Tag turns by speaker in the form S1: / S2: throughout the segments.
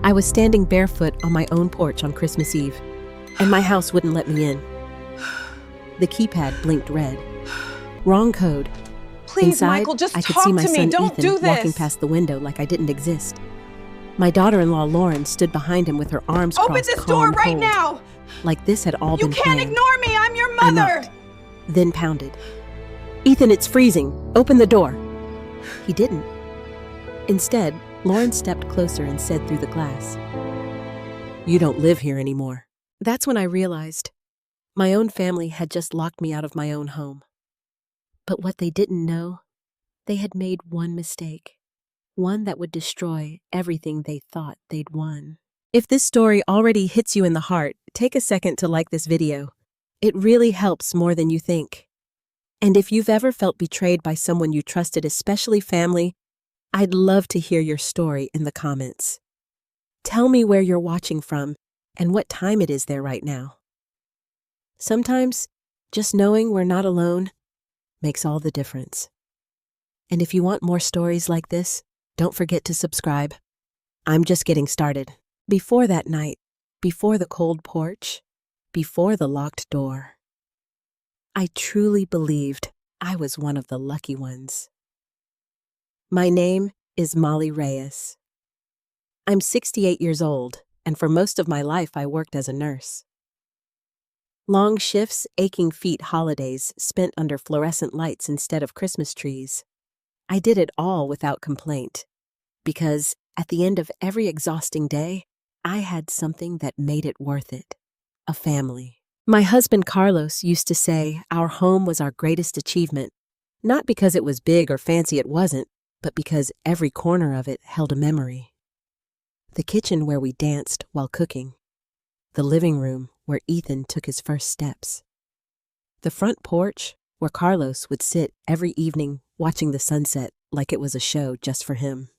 S1: I was standing barefoot on my own porch on Christmas Eve, and my house wouldn't let me in. The keypad blinked red. Wrong code.
S2: Please,
S1: Inside,
S2: Michael, just
S1: I could
S2: talk
S1: see my
S2: to me.
S1: son
S2: Don't
S1: Ethan
S2: do this.
S1: walking past the window like I didn't exist. My daughter-in-law Lauren stood behind him with her arms
S2: Open
S1: crossed,
S2: this
S1: calm
S2: door
S1: and
S2: right
S1: cold,
S2: now.
S1: like this had all
S2: You
S1: been
S2: can't
S1: planned.
S2: ignore me. I'm your
S1: I
S2: mother.
S1: knocked, then pounded. "Ethan, it's freezing. Open the door." He didn't. Instead, Lauren stepped closer and said through the glass, "You don't live here anymore." That's when I realized my own family had just locked me out of my own home. But what they didn't know, they had made one mistake, one that would destroy everything they thought they'd won. If this story already hits you in the heart, take a second to like this video. It really helps more than you think. And if you've ever felt betrayed by someone you trusted, especially family, I'd love to hear your story in the comments. Tell me where you're watching from and what time it is there right now. Sometimes, just knowing we're not alone makes all the difference. And if you want more stories like this, don't forget to subscribe. I'm just getting started. Before that night, before the cold porch, before the locked door, I truly believed I was one of the lucky ones. My name is Molly Reyes. I'm 68 years old, and for most of my life I worked as a nurse. Long shifts, aching feet, holidays spent under fluorescent lights instead of Christmas trees. I did it all without complaint, because at the end of every exhausting day, I had something that made it worth it: a family. My husband Carlos used to say our home was our greatest achievement, not because it was big or fancy, it wasn't, but because every corner of it held a memory. The kitchen where we danced while cooking. The living room where Ethan took his first steps. The front porch where Carlos would sit every evening watching the sunset like it was a show just for him.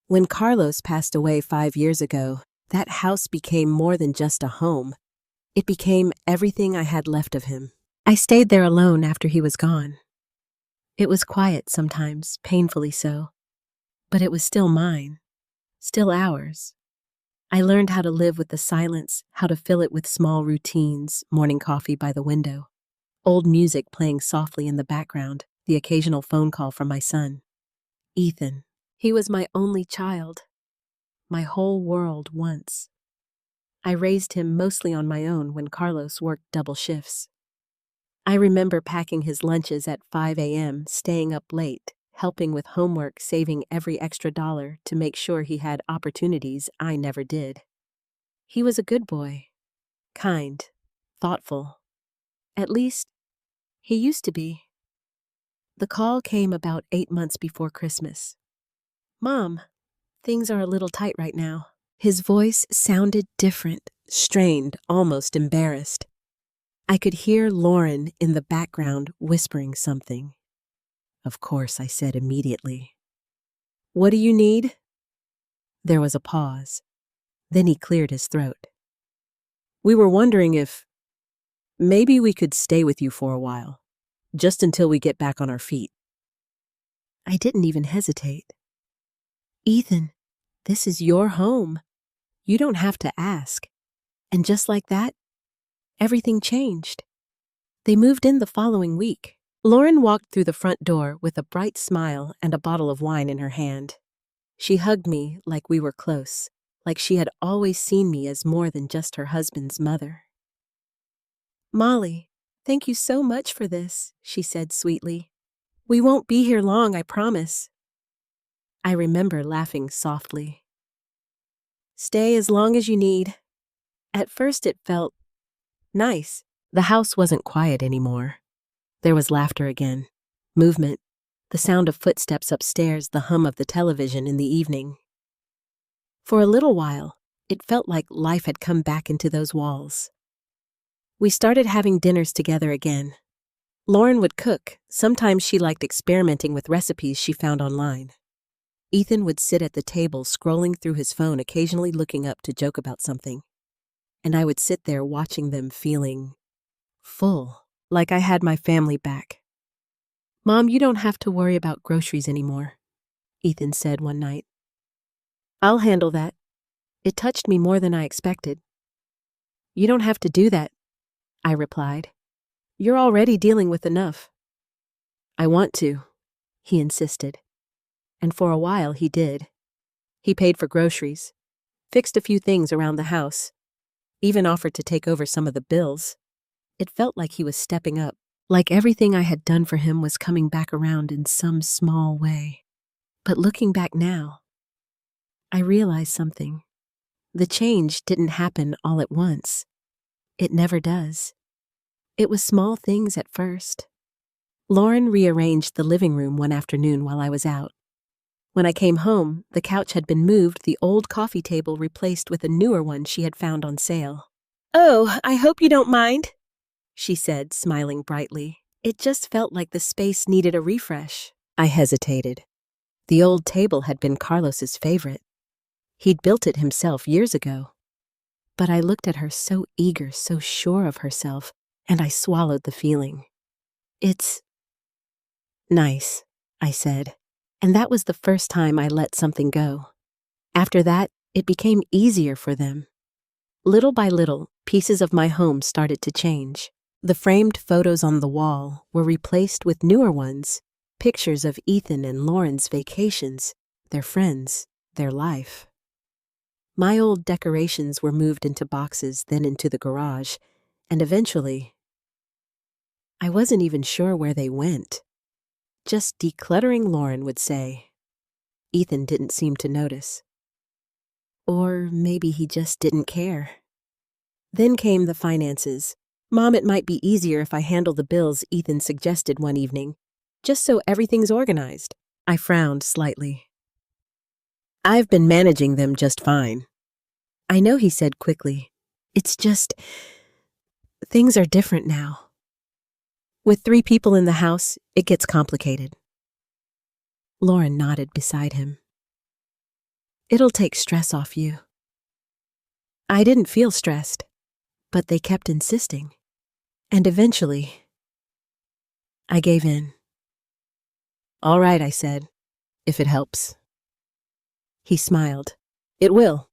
S1: When Carlos passed away 5 years ago, that house became more than just a home. It became everything I had left of him. I stayed there alone after he was gone. It was quiet sometimes, painfully so, but it was still mine, still ours. I learned how to live with the silence, how to fill it with small routines: morning coffee by the window, old music playing softly in the background, the occasional phone call from my son. Ethan, he was my only child, my whole world once. I raised him mostly on my own when Carlos worked double shifts. I remember packing his lunches at 5 a.m., staying up late, helping with homework, saving every extra dollar to make sure he had opportunities I never did. He was a good boy, kind, thoughtful. At least, he used to be. The call came about 8 months before Christmas. "Mom, things are a little tight right now." His voice sounded different, strained, almost embarrassed. I could hear Lauren in the background whispering something. "Of course," I said immediately. "What do you need?" There was a pause. Then he cleared his throat. "We were wondering if maybe we could stay with you for a while, just until we get back on our feet." I didn't even hesitate. "Ethan, this is your home. You don't have to ask." And just like that, everything changed. They moved in the following week. Lauren walked through the front door with a bright smile and a bottle of wine in her hand. She hugged me like we were close, like she had always seen me as more than just her husband's mother. "Molly, thank you so much for this," she said sweetly. "We won't be here long, I promise." I remember laughing softly. "Stay as long as you need." At first it felt nice. The house wasn't quiet anymore. There was laughter again, movement, the sound of footsteps upstairs, the hum of the television in the evening. For a little while, it felt like life had come back into those walls. We started having dinners together again. Lauren would cook. Sometimes she liked experimenting with recipes she found online. Ethan would sit at the table scrolling through his phone, occasionally looking up to joke about something. And I would sit there watching them, feeling full, like I had my family back. "Mom, you don't have to worry about groceries anymore," Ethan said one night. "I'll handle that. It touched me more than I expected. "You don't have to do that," I replied. "You're already dealing with enough." "I want to," he insisted. And for a while he did. He paid for groceries, fixed a few things around the house, even offered to take over some of the bills. It felt like he was stepping up, like everything I had done for him was coming back around in some small way. But looking back now, I realized something. The change didn't happen all at once. It never does. It was small things at first. Lauren rearranged the living room one afternoon while I was out. When I came home, the couch had been moved, the old coffee table replaced with a newer one she had found on sale. "Oh, I hope you don't mind," she said, smiling brightly. It just felt like the space needed a refresh. I hesitated. The old table had been Carlos's favorite. He'd built it himself years ago. But I looked at her so eager, so sure of herself, and I swallowed the feeling. "It's nice," I said. And that was the first time I let something go. After that, it became easier for them. Little by little, pieces of my home started to change. The framed photos on the wall were replaced with newer ones, pictures of Ethan and Lauren's vacations, their friends, their life. My old decorations were moved into boxes, then into the garage, and eventually, I wasn't even sure where they went. Just decluttering, Lauren would say. Ethan didn't seem to notice. Or maybe he just didn't care. Then came the finances. "Mom, it might be easier if I handle the bills," Ethan suggested one evening, "just so everything's organized." I frowned slightly. "I've been managing them just fine." "I know," he said quickly. "It's just, things are different now. With 3 people in the house, it gets complicated." Lauren nodded beside him. "It'll take stress off you." I didn't feel stressed, but they kept insisting. And eventually, I gave in. "All right," I said, "if it helps." He smiled. "It will."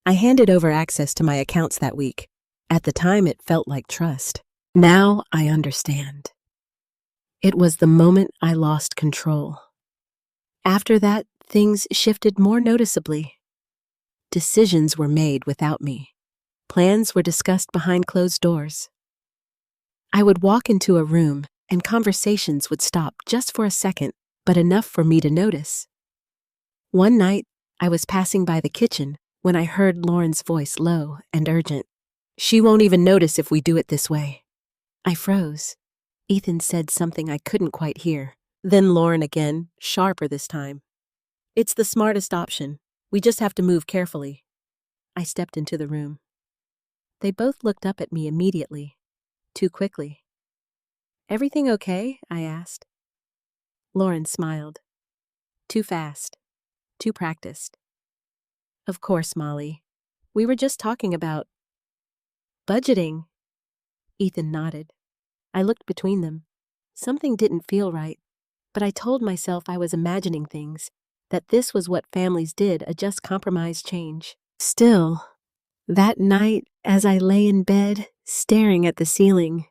S1: I handed over access to my accounts that week. At the time, it felt like trust. Now I understand. It was the moment I lost control. After that, things shifted more noticeably. Decisions were made without me. Plans were discussed behind closed doors. I would walk into a room, and conversations would stop just for a second, but enough for me to notice. One night, I was passing by the kitchen when I heard Lauren's voice, low and urgent. "She won't even notice if we do it this way." I froze. Ethan said something I couldn't quite hear. Then Lauren again, sharper this time. "It's the smartest option. We just have to move carefully." I stepped into the room. They both looked up at me immediately, too quickly. "Everything okay?" I asked. Lauren smiled. "Too fast. Too practiced." "Of course, Molly. We were just talking about budgeting." Ethan nodded. I looked between them. Something didn't feel right, but I told myself I was imagining things, that this was what families did, a just compromise change. Still, that night, as I lay in bed, staring at the ceiling,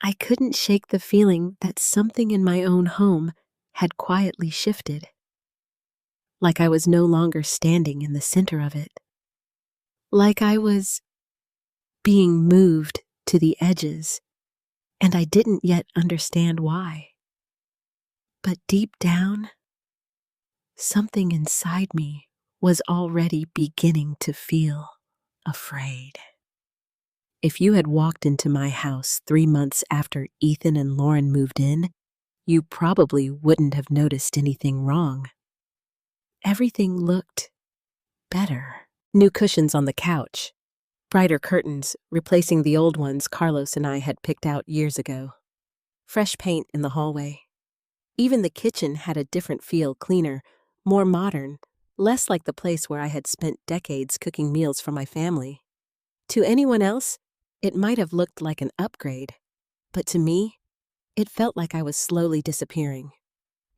S1: I couldn't shake the feeling that something in my own home had quietly shifted. Like I was no longer standing in the center of it. Like I was being moved to the edges, and I didn't yet understand why. But deep down, something inside me was already beginning to feel afraid. If you had walked into my house 3 months after Ethan and Lauren moved in, you probably wouldn't have noticed anything wrong. Everything looked better. New cushions on the couch, brighter curtains replacing the old ones Carlos and I had picked out years ago. Fresh paint in the hallway. Even the kitchen had a different feel, cleaner, more modern, less like the place where I had spent decades cooking meals for my family. To anyone else, it might have looked like an upgrade, but to me, it felt like I was slowly disappearing.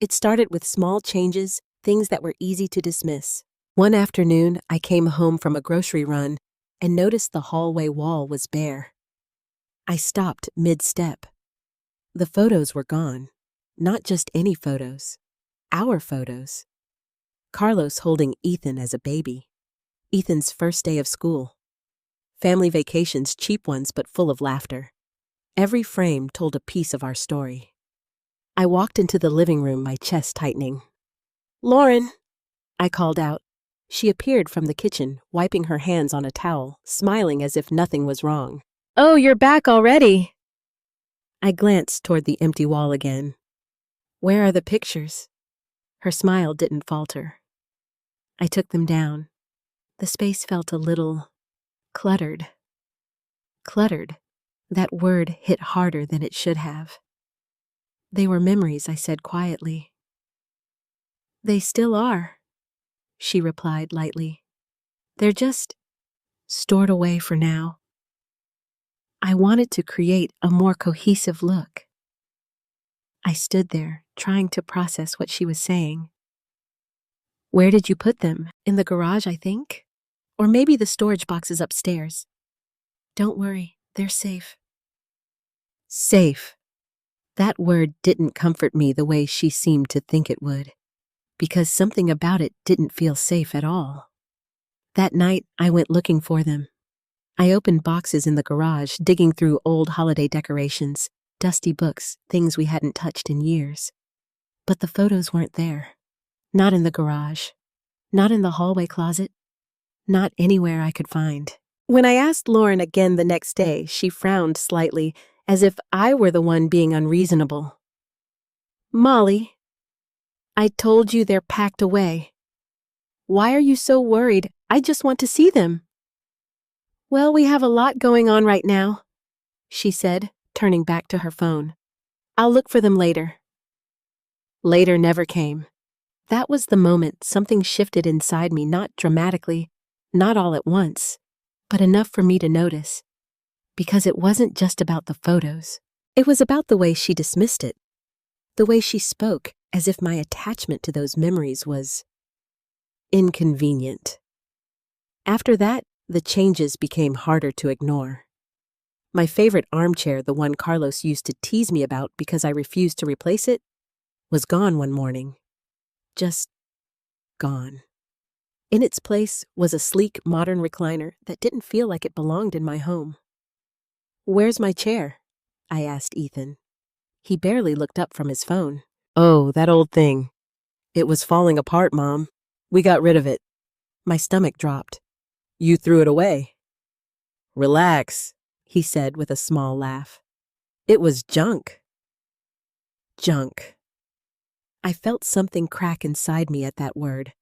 S1: It started with small changes, things that were easy to dismiss. One afternoon, I came home from a grocery run and noticed the hallway wall was bare. I stopped mid-step. The photos were gone. Not just any photos. Our photos. Carlos holding Ethan as a baby. Ethan's first day of school. Family vacations, cheap ones but full of laughter. Every frame told a piece of our story. I walked into the living room, my chest tightening. "Lauren," I called out. She appeared from the kitchen, wiping her hands on a towel, smiling as if nothing was wrong. "Oh, you're back already." I glanced toward the empty wall again. "Where are the pictures?" Her smile didn't falter. I took them down. The space felt a little cluttered. Cluttered. That word hit harder than it should have. "They were memories," I said quietly. "They still are," she replied lightly. "They're just stored away for now." I wanted to create a more cohesive look. I stood there, trying to process what she was saying. "Where did you put them? In the garage, I think? Or maybe the storage boxes upstairs." "Don't worry, they're safe." Safe. That word didn't comfort me the way she seemed to think it would, because something about it didn't feel safe at all. That night, I went looking for them. I opened boxes in the garage, digging through old holiday decorations, dusty books, things we hadn't touched in years. But the photos weren't there. Not in the garage. Not in the hallway closet. Not anywhere I could find. When I asked Lauren again the next day, she frowned slightly, as if I were the one being unreasonable. "Molly, I told you they're packed away. Why are you so worried? I just want to see them." "Well, we have a lot going on right now," she said, turning back to her phone. "I'll look for them later." Later never came. That was the moment something shifted inside me, not dramatically, not all at once, but enough for me to notice. Because it wasn't just about the photos. It was about the way she dismissed it. The way she spoke, as if my attachment to those memories was inconvenient. After that, the changes became harder to ignore. My favorite armchair, the one Carlos used to tease me about because I refused to replace it, was gone one morning. Just gone. In its place was a sleek, modern recliner that didn't feel like it belonged in my home. "Where's my chair?" I asked Ethan. He barely looked up from his phone. "Oh, that old thing. It was falling apart, Mom. We got rid of it." My stomach dropped. "You threw it away?" "Relax," he said with a small laugh. "It was junk." Junk. I felt something crack inside me at that word.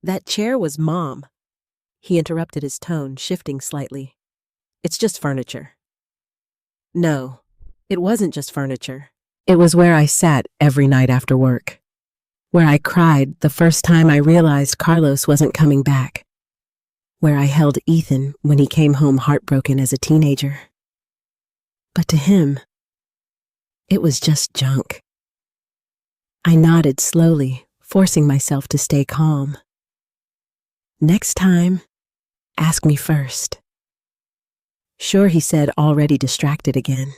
S1: That chair was Mom. He interrupted, his tone shifting slightly. "It's just furniture." No, it wasn't just furniture. It was where I sat every night after work. Where I cried the first time I realized Carlos wasn't coming back. Where I held Ethan when he came home heartbroken as a teenager. But to him, it was just junk. I nodded slowly, forcing myself to stay calm. "Next time, ask me first." "Sure," he said, already distracted again.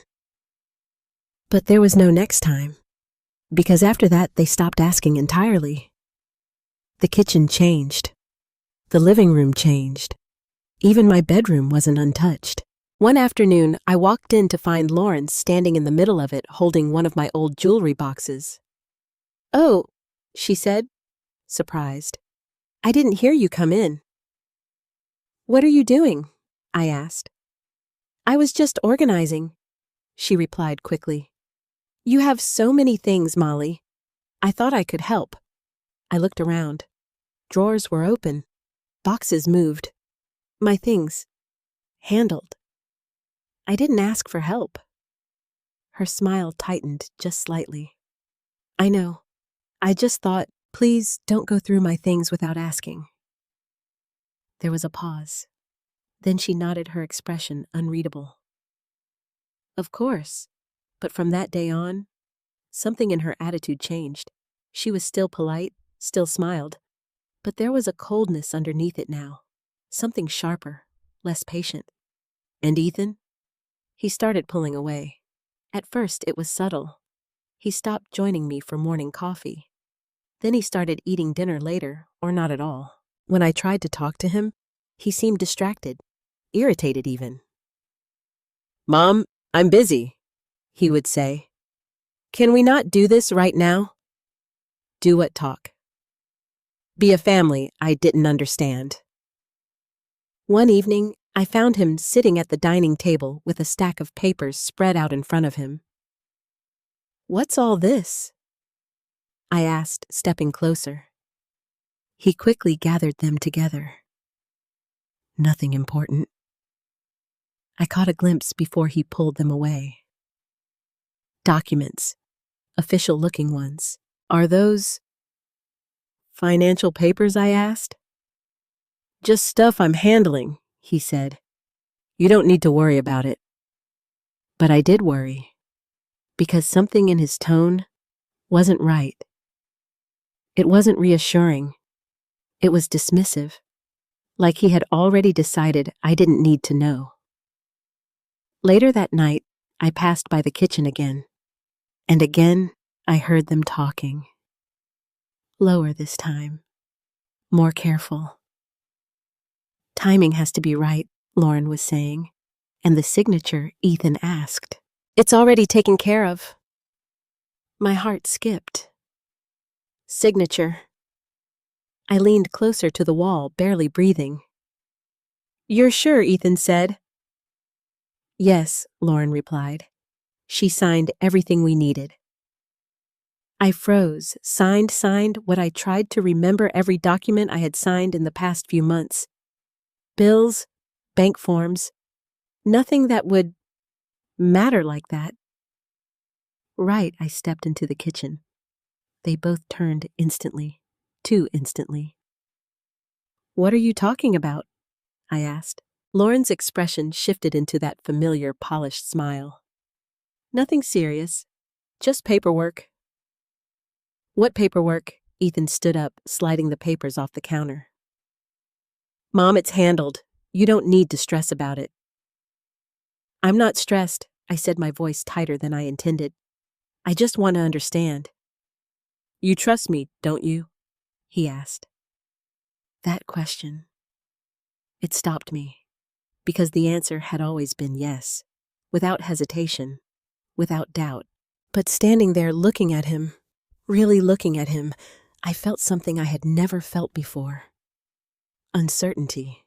S1: But there was no next time, because after that they stopped asking entirely. The kitchen changed. The living room changed. Even my bedroom wasn't untouched. One afternoon, I walked in to find Lauren standing in the middle of it, holding one of my old jewelry boxes. "Oh," she said, surprised. "I didn't hear you come in." "What are you doing?" I asked. "I was just organizing," she replied quickly. "You have so many things, Molly. I thought I could help." I looked around. Drawers were open. Boxes moved. My things handled. I didn't ask for help. Her smile tightened just slightly. "I know. I just thought, please don't go through my things without asking." There was a pause. Then she nodded, her expression unreadable. "Of course." But from that day on, something in her attitude changed. She was still polite, still smiled, But there was a coldness underneath it now, something sharper, less patient. And Ethan? He started pulling away. At first, it was subtle. He stopped joining me for morning coffee. Then he started eating dinner later, or not at all. When I tried to talk to him, he seemed distracted, irritated even. "Mom, I'm busy," he would say. "Can we not do this right now?" Do what talk? Be a family I didn't understand. One evening, I found him sitting at the dining table with a stack of papers spread out in front of him. "What's all this?" I asked, stepping closer. He quickly gathered them together. Nothing important. I caught a glimpse before he pulled them away. Documents, official-looking ones. "Are those financial papers?" I asked. "Just stuff I'm handling," he said. "You don't need to worry about it." But I did worry, because something in his tone wasn't right. It wasn't reassuring. It was dismissive, like he had already decided I didn't need to know. Later that night, I passed by the kitchen again, and again I heard them talking. Lower this time, more careful. "Timing has to be right," Lauren was saying, and the signature Ethan asked. "It's already taken care of." My heart skipped. Signature. I leaned closer to the wall, barely breathing. "You're sure?" Ethan said. "Yes," Lauren replied. She signed everything we needed. I froze, signed what I tried to remember every document I had signed in the past few months. Bills, bank forms, nothing that would matter like that. Right, I stepped into the kitchen. They both turned instantly, too instantly. "What are you talking about?" I asked. Lauren's expression shifted into that familiar, polished smile. "Nothing serious, just paperwork." "What paperwork?" Ethan stood up, sliding the papers off the counter. "Mom, it's handled. You don't need to stress about it." "I'm not stressed," I said, my voice tighter than I intended. "I just want to understand." "You trust me, don't you?" he asked. That question. It stopped me, because the answer had always been yes, without hesitation, without doubt. But standing there looking at him, really looking at him, I felt something I had never felt before. Uncertainty.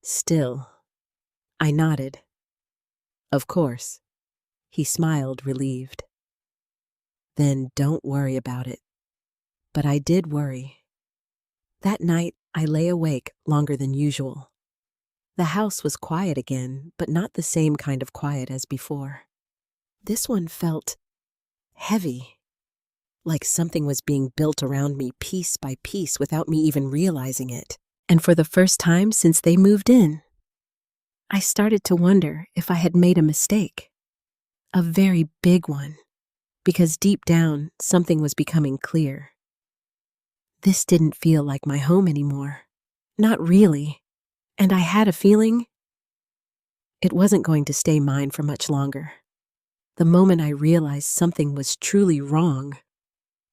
S1: Still, I nodded. "Of course." He smiled, relieved. "Then don't worry about it." But I did worry. That night, I lay awake longer than usual. The house was quiet again, but not the same kind of quiet as before. This one felt heavy, like something was being built around me piece by piece without me even realizing it. And for the first time since they moved in, I started to wonder if I had made a mistake. A very big one, because deep down, something was becoming clear. This didn't feel like my home anymore. Not really. And I had a feeling it wasn't going to stay mine for much longer. The moment I realized something was truly wrong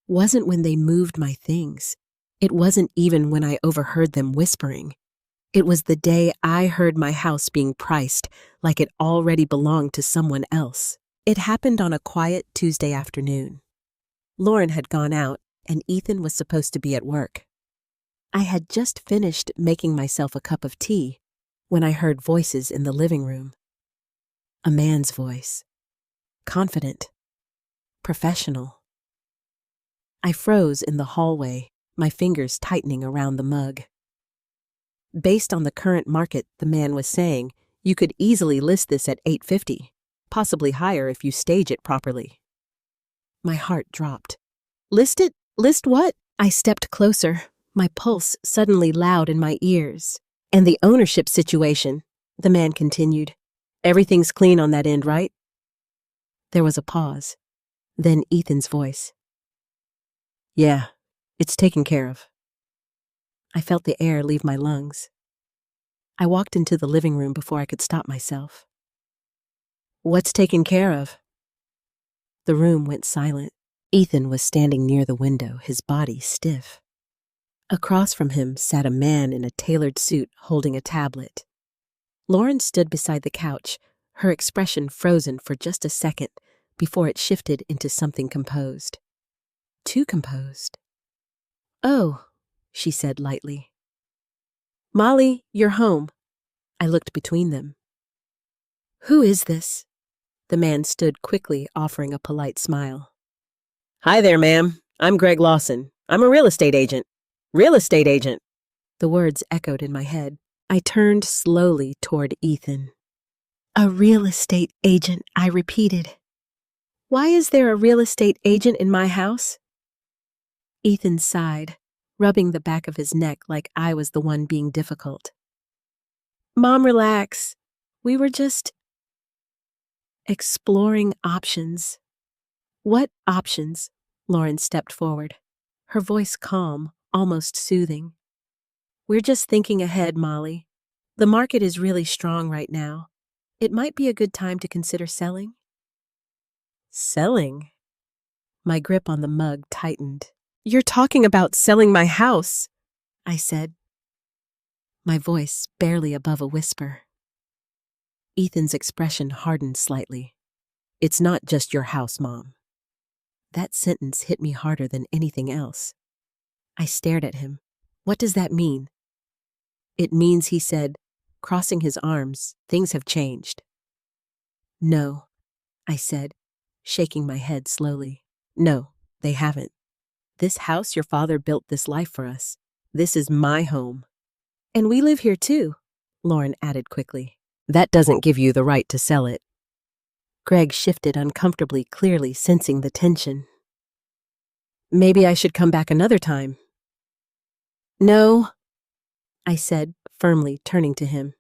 S1: wasn't when they moved my things. It wasn't even when I overheard them whispering. It was the day I heard my house being priced like it already belonged to someone else. It happened on a quiet Tuesday afternoon. Lauren had gone out, and Ethan was supposed to be at work. I had just finished making myself a cup of tea when I heard voices in the living room. A man's voice. Confident. Professional. I froze in the hallway, my fingers tightening around the mug. Based on the current market, the man was saying, you could easily list this at $850, possibly higher if you stage it properly. My heart dropped. List it? List what? I stepped closer, my pulse suddenly loud in my ears. "And the ownership situation," the man continued. "Everything's clean on that end, right?" There was a pause. Then Ethan's voice. "Yeah, it's taken care of." I felt the air leave my lungs. I walked into the living room before I could stop myself. What's taken care of? The room went silent. Ethan was standing near the window, his body stiff. Across from him sat a man in a tailored suit holding a tablet. Lauren stood beside the couch, her expression frozen for just a second before it shifted into something composed. Too composed. Oh, she said lightly. Molly, you're home. I looked between them. Who is this? The man stood quickly, offering a polite smile. Hi there, ma'am. I'm Greg Lawson. I'm a real estate agent. Real estate agent. The words echoed in my head. I turned slowly toward Ethan. A real estate agent, I repeated. Why is there a real estate agent in my house? Ethan sighed, rubbing the back of his neck like I was the one being difficult. Mom, relax. We were just exploring options. What options? Lauren stepped forward, her voice calm, almost soothing. We're just thinking ahead, Molly. The market is really strong right now. It might be a good time to consider selling. Selling? My grip on the mug tightened. You're talking about selling my house, I said, my voice barely above a whisper. Ethan's expression hardened slightly. It's not just your house, Mom. That sentence hit me harder than anything else. I stared at him. What does that mean? It means, he said, crossing his arms, things have changed. No, I said, shaking my head slowly. No, they haven't. This house your father built this life for us. This is my home. And we live here too, Lauren added quickly. That doesn't give you the right to sell it. Greg shifted uncomfortably, clearly sensing the tension. Maybe I should come back another time. No, I said, firmly turning to him.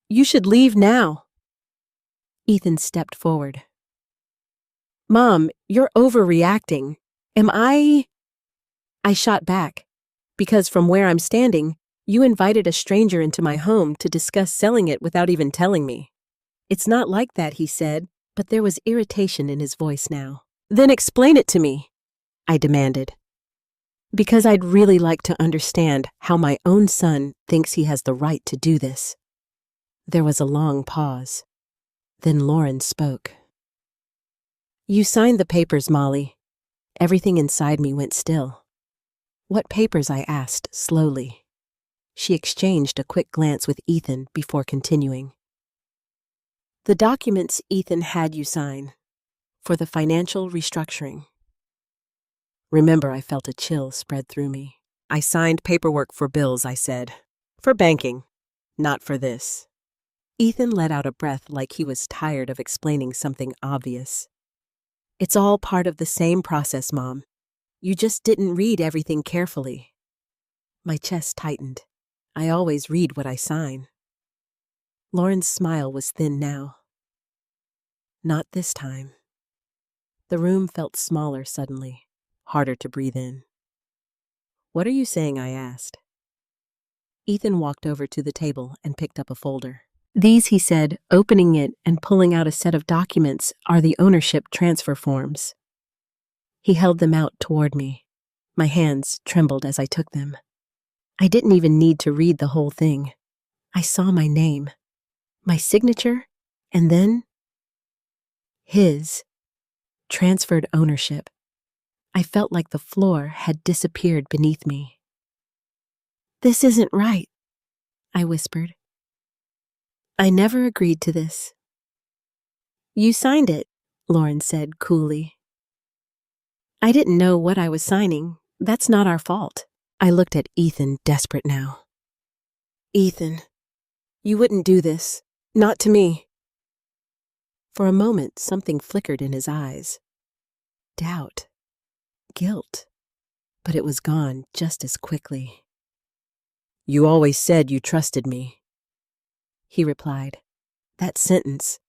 S1: You should leave now. Ethan stepped forward. Mom, you're overreacting. Am I shot back, because from where I'm standing, you invited a stranger into my home to discuss selling it without even telling me. It's not like that, he said, but there was irritation in his voice now. Then explain it to me, I demanded. Because I'd really like to understand how my own son thinks he has the right to do this. There was a long pause. Then Lauren spoke. You signed the papers, Molly. Everything inside me went still. What papers? I asked slowly. She exchanged a quick glance with Ethan before continuing. The documents Ethan had you sign for the financial restructuring. Remember, I felt a chill spread through me. I signed paperwork for bills, I said. For banking, not for this. Ethan let out a breath like he was tired of explaining something obvious. It's all part of the same process, Mom. You just didn't read everything carefully. My chest tightened. I always read what I sign. Lauren's smile was thin now. Not this time. The room felt smaller suddenly, harder to breathe in. What are you saying? I asked. Ethan walked over to the table and picked up a folder. These, he said, opening it and pulling out a set of documents, are the ownership transfer forms. He held them out toward me. My hands trembled as I took them. I didn't even need to read the whole thing. I saw my name, my signature, and then his transferred ownership. I felt like the floor had disappeared beneath me. This isn't right, I whispered. I never agreed to this. You signed it, Lauren said coolly. I didn't know what I was signing. That's not our fault. I looked at Ethan, desperate now. Ethan, you wouldn't do this. Not to me. For a moment, something flickered in his eyes. Doubt. Guilt. But it was gone just as quickly. You always said you trusted me, he replied. That sentence,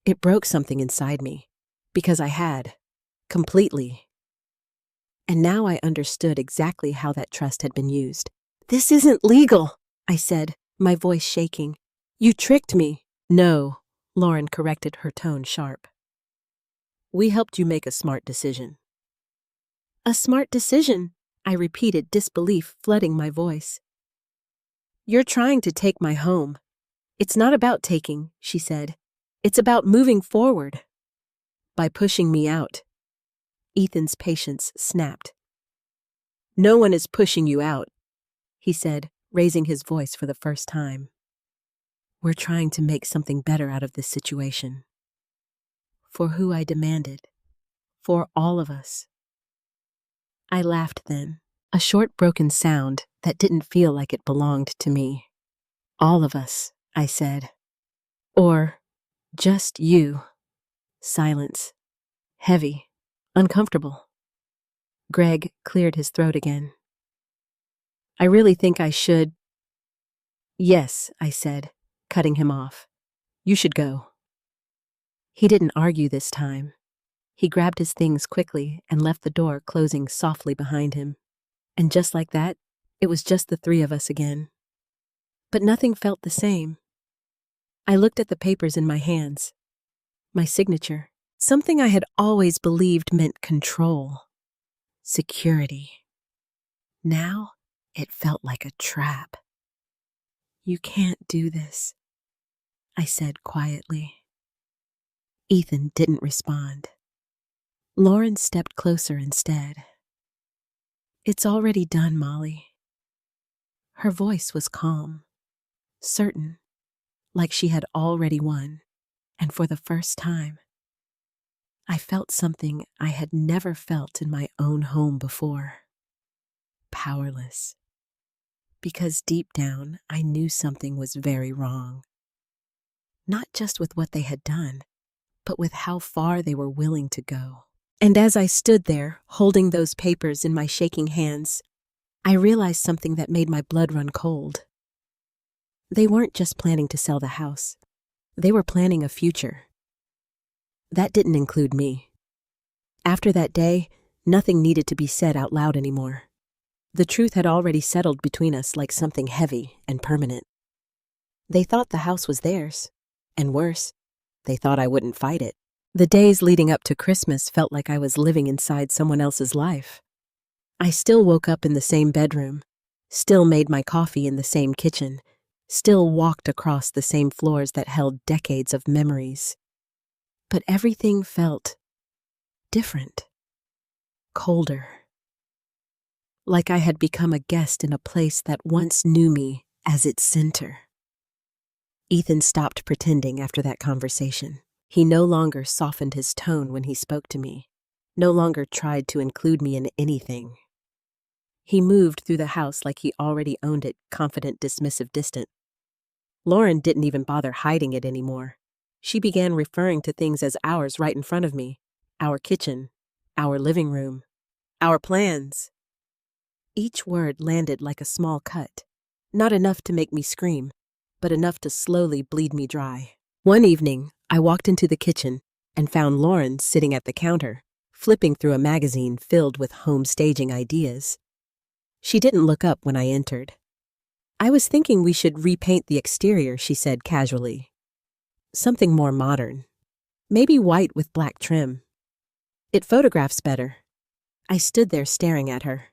S1: it broke something inside me, because I had, completely. And now I understood exactly how that trust had been used. This isn't legal, I said, my voice shaking. You tricked me. No, Lauren corrected, her tone sharp. We helped you make a smart decision. A smart decision, I repeated, disbelief flooding my voice. You're trying to take my home. It's not about taking, she said. It's about moving forward. By pushing me out. Ethan's patience snapped. No one is pushing you out, he said, raising his voice for the first time. We're trying to make something better out of this situation. For who I demanded. For all of us. I laughed then, a short broken sound that didn't feel like it belonged to me. All of us, I said. Or just you. Silence. Heavy. Uncomfortable. Greg cleared his throat again. I really think I should. Yes, I said, cutting him off. You should go. He didn't argue this time. He grabbed his things quickly and left the door closing softly behind him. And just like that, it was just the three of us again. But nothing felt the same. I looked at the papers in my hands. My signature. Something I had always believed meant control. Security. Now, it felt like a trap. You can't do this, I said quietly. Ethan didn't respond. Lauren stepped closer instead. It's already done, Molly. Her voice was calm, certain, like she had already won, and for the first time, I felt something I had never felt in my own home before. Powerless. Because deep down, I knew something was very wrong. Not just with what they had done, but with how far they were willing to go. And as I stood there, holding those papers in my shaking hands, I realized something that made my blood run cold. They weren't just planning to sell the house. They were planning a future. That didn't include me. After that day, nothing needed to be said out loud anymore. The truth had already settled between us like something heavy and permanent. They thought the house was theirs. And worse, they thought I wouldn't fight it. The days leading up to Christmas felt like I was living inside someone else's life. I still woke up in the same bedroom, still made my coffee in the same kitchen, still walked across the same floors that held decades of memories. But everything felt different, colder. Like I had become a guest in a place that once knew me as its center. Ethan stopped pretending after that conversation. He no longer softened his tone when he spoke to me, no longer tried to include me in anything. He moved through the house like he already owned it, confident, dismissive, distant. Lauren didn't even bother hiding it anymore. She began referring to things as ours right in front of me. Our kitchen, our living room, our plans. Each word landed like a small cut, not enough to make me scream, but enough to slowly bleed me dry. One evening, I walked into the kitchen and found Lauren sitting at the counter, flipping through a magazine filled with home staging ideas. She didn't look up when I entered. I was thinking we should repaint the exterior, she said casually. Something more modern. Maybe white with black trim. It photographs better. I stood there staring at her.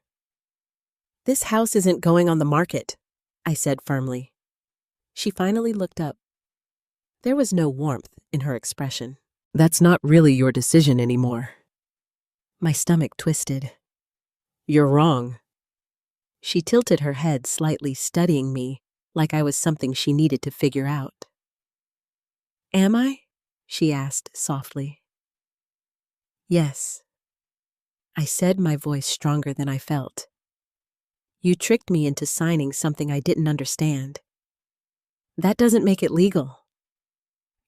S1: This house isn't going on the market, I said firmly. She finally looked up. There was no warmth in her expression. That's not really your decision anymore. My stomach twisted. You're wrong. She tilted her head slightly, studying me like I was something she needed to figure out. Am I? She asked softly. Yes. I said, my voice stronger than I felt. You tricked me into signing something I didn't understand. That doesn't make it legal.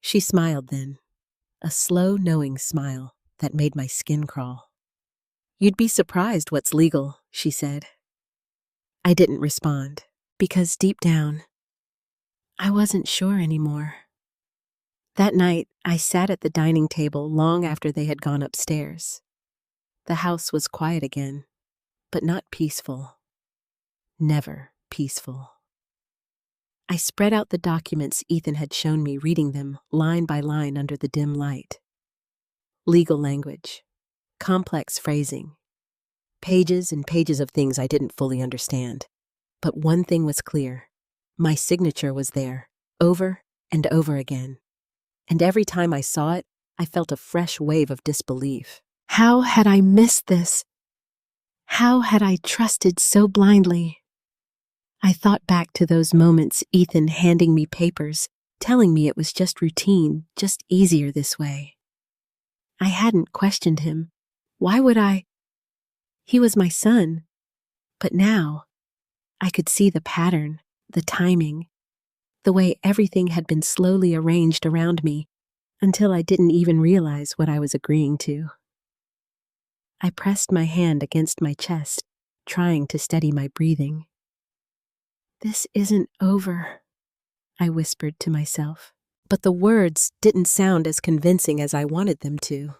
S1: She smiled then, a slow, knowing smile that made my skin crawl. You'd be surprised what's legal, she said. I didn't respond, because deep down, I wasn't sure anymore. That night, I sat at the dining table long after they had gone upstairs. The house was quiet again, but not peaceful. Never peaceful. I spread out the documents Ethan had shown me, reading them line by line under the dim light. Legal language, complex phrasing, pages and pages of things I didn't fully understand. But one thing was clear. My signature was there, over and over again. And every time I saw it, I felt a fresh wave of disbelief. How had I missed this? How had I trusted so blindly? I thought back to those moments, Ethan handing me papers, telling me it was just routine, just easier this way. I hadn't questioned him. Why would I? He was my son. But now, I could see the pattern, the timing, the way everything had been slowly arranged around me until I didn't even realize what I was agreeing to. I pressed my hand against my chest, trying to steady my breathing. This isn't over, I whispered to myself, but the words didn't sound as convincing as I wanted them to.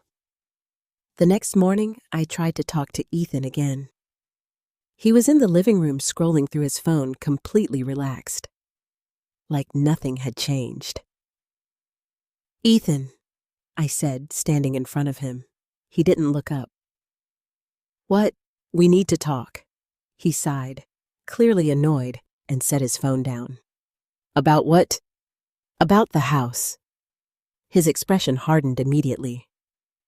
S1: The next morning, I tried to talk to Ethan again. He was in the living room scrolling through his phone, completely relaxed, like nothing had changed. Ethan, I said, standing in front of him. He didn't look up. What? We need to talk. He sighed, clearly annoyed, and set his phone down. About what? About the house. His expression hardened immediately.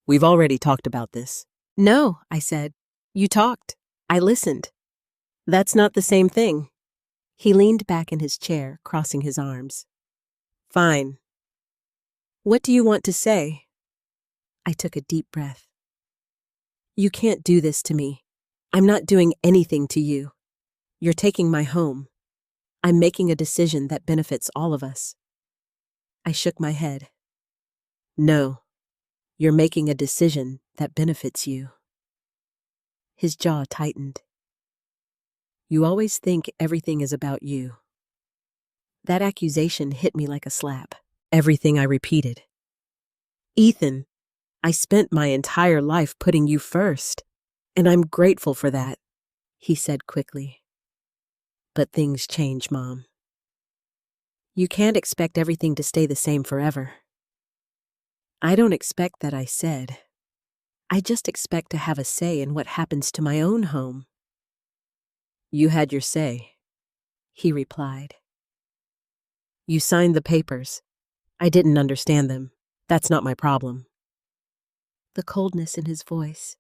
S1: We've already talked about this. No, I said. You talked. I listened. That's not the same thing. He leaned back in his chair, crossing his arms. Fine. What do you want to say? I took a deep breath. You can't do this to me. I'm not doing anything to you. You're taking my home. I'm making a decision that benefits all of us. I shook my head. No, you're making a decision that benefits you. His jaw tightened. You always think everything is about you. That accusation hit me like a slap. Everything, I repeated. Ethan, I spent my entire life putting you first, and I'm grateful for that, he said quickly. But things change, Mom. You can't expect everything to stay the same forever. I don't expect that, I said. I just expect to have a say in what happens to my own home. You had your say, he replied. You signed the papers. I didn't understand them. That's not my problem. The coldness in his voice,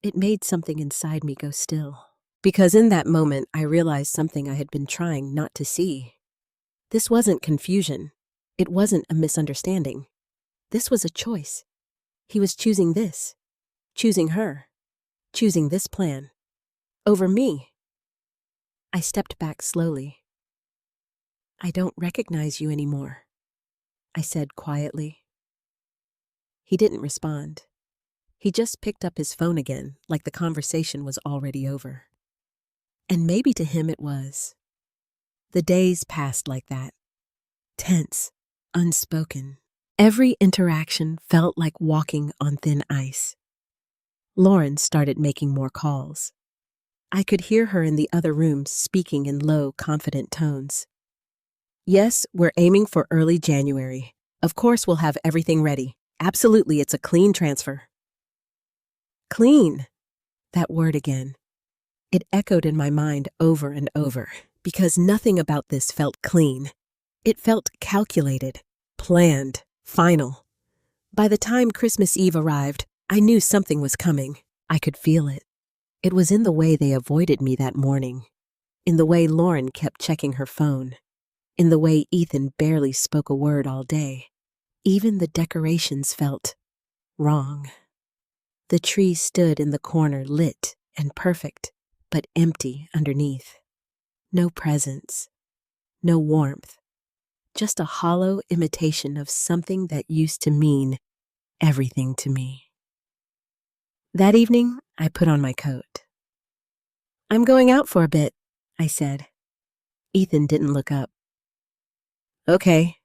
S1: it made something inside me go still. Because in that moment, I realized something I had been trying not to see. This wasn't confusion. It wasn't a misunderstanding. This was a choice. He was choosing this, choosing her, choosing this plan, over me. I stepped back slowly. I don't recognize you anymore, I said quietly. He didn't respond. He just picked up his phone again, like the conversation was already over. And maybe to him it was. The days passed like that. Tense, unspoken. Every interaction felt like walking on thin ice. Lauren started making more calls. I could hear her in the other room speaking in low, confident tones. Yes, we're aiming for early January. Of course we'll have everything ready. Absolutely, it's a clean transfer. Clean. That word again. It echoed in my mind over and over, because nothing about this felt clean. It felt calculated, planned, final. By the time Christmas Eve arrived, I knew something was coming. I could feel it. It was in the way they avoided me that morning, in the way Lauren kept checking her phone, in the way Ethan barely spoke a word all day. Even the decorations felt wrong. The tree stood in the corner, lit and perfect, but empty underneath. No presents, no warmth, just a hollow imitation of something that used to mean everything to me. That evening, I put on my coat. I'm going out for a bit, I said. Ethan didn't look up. Okay,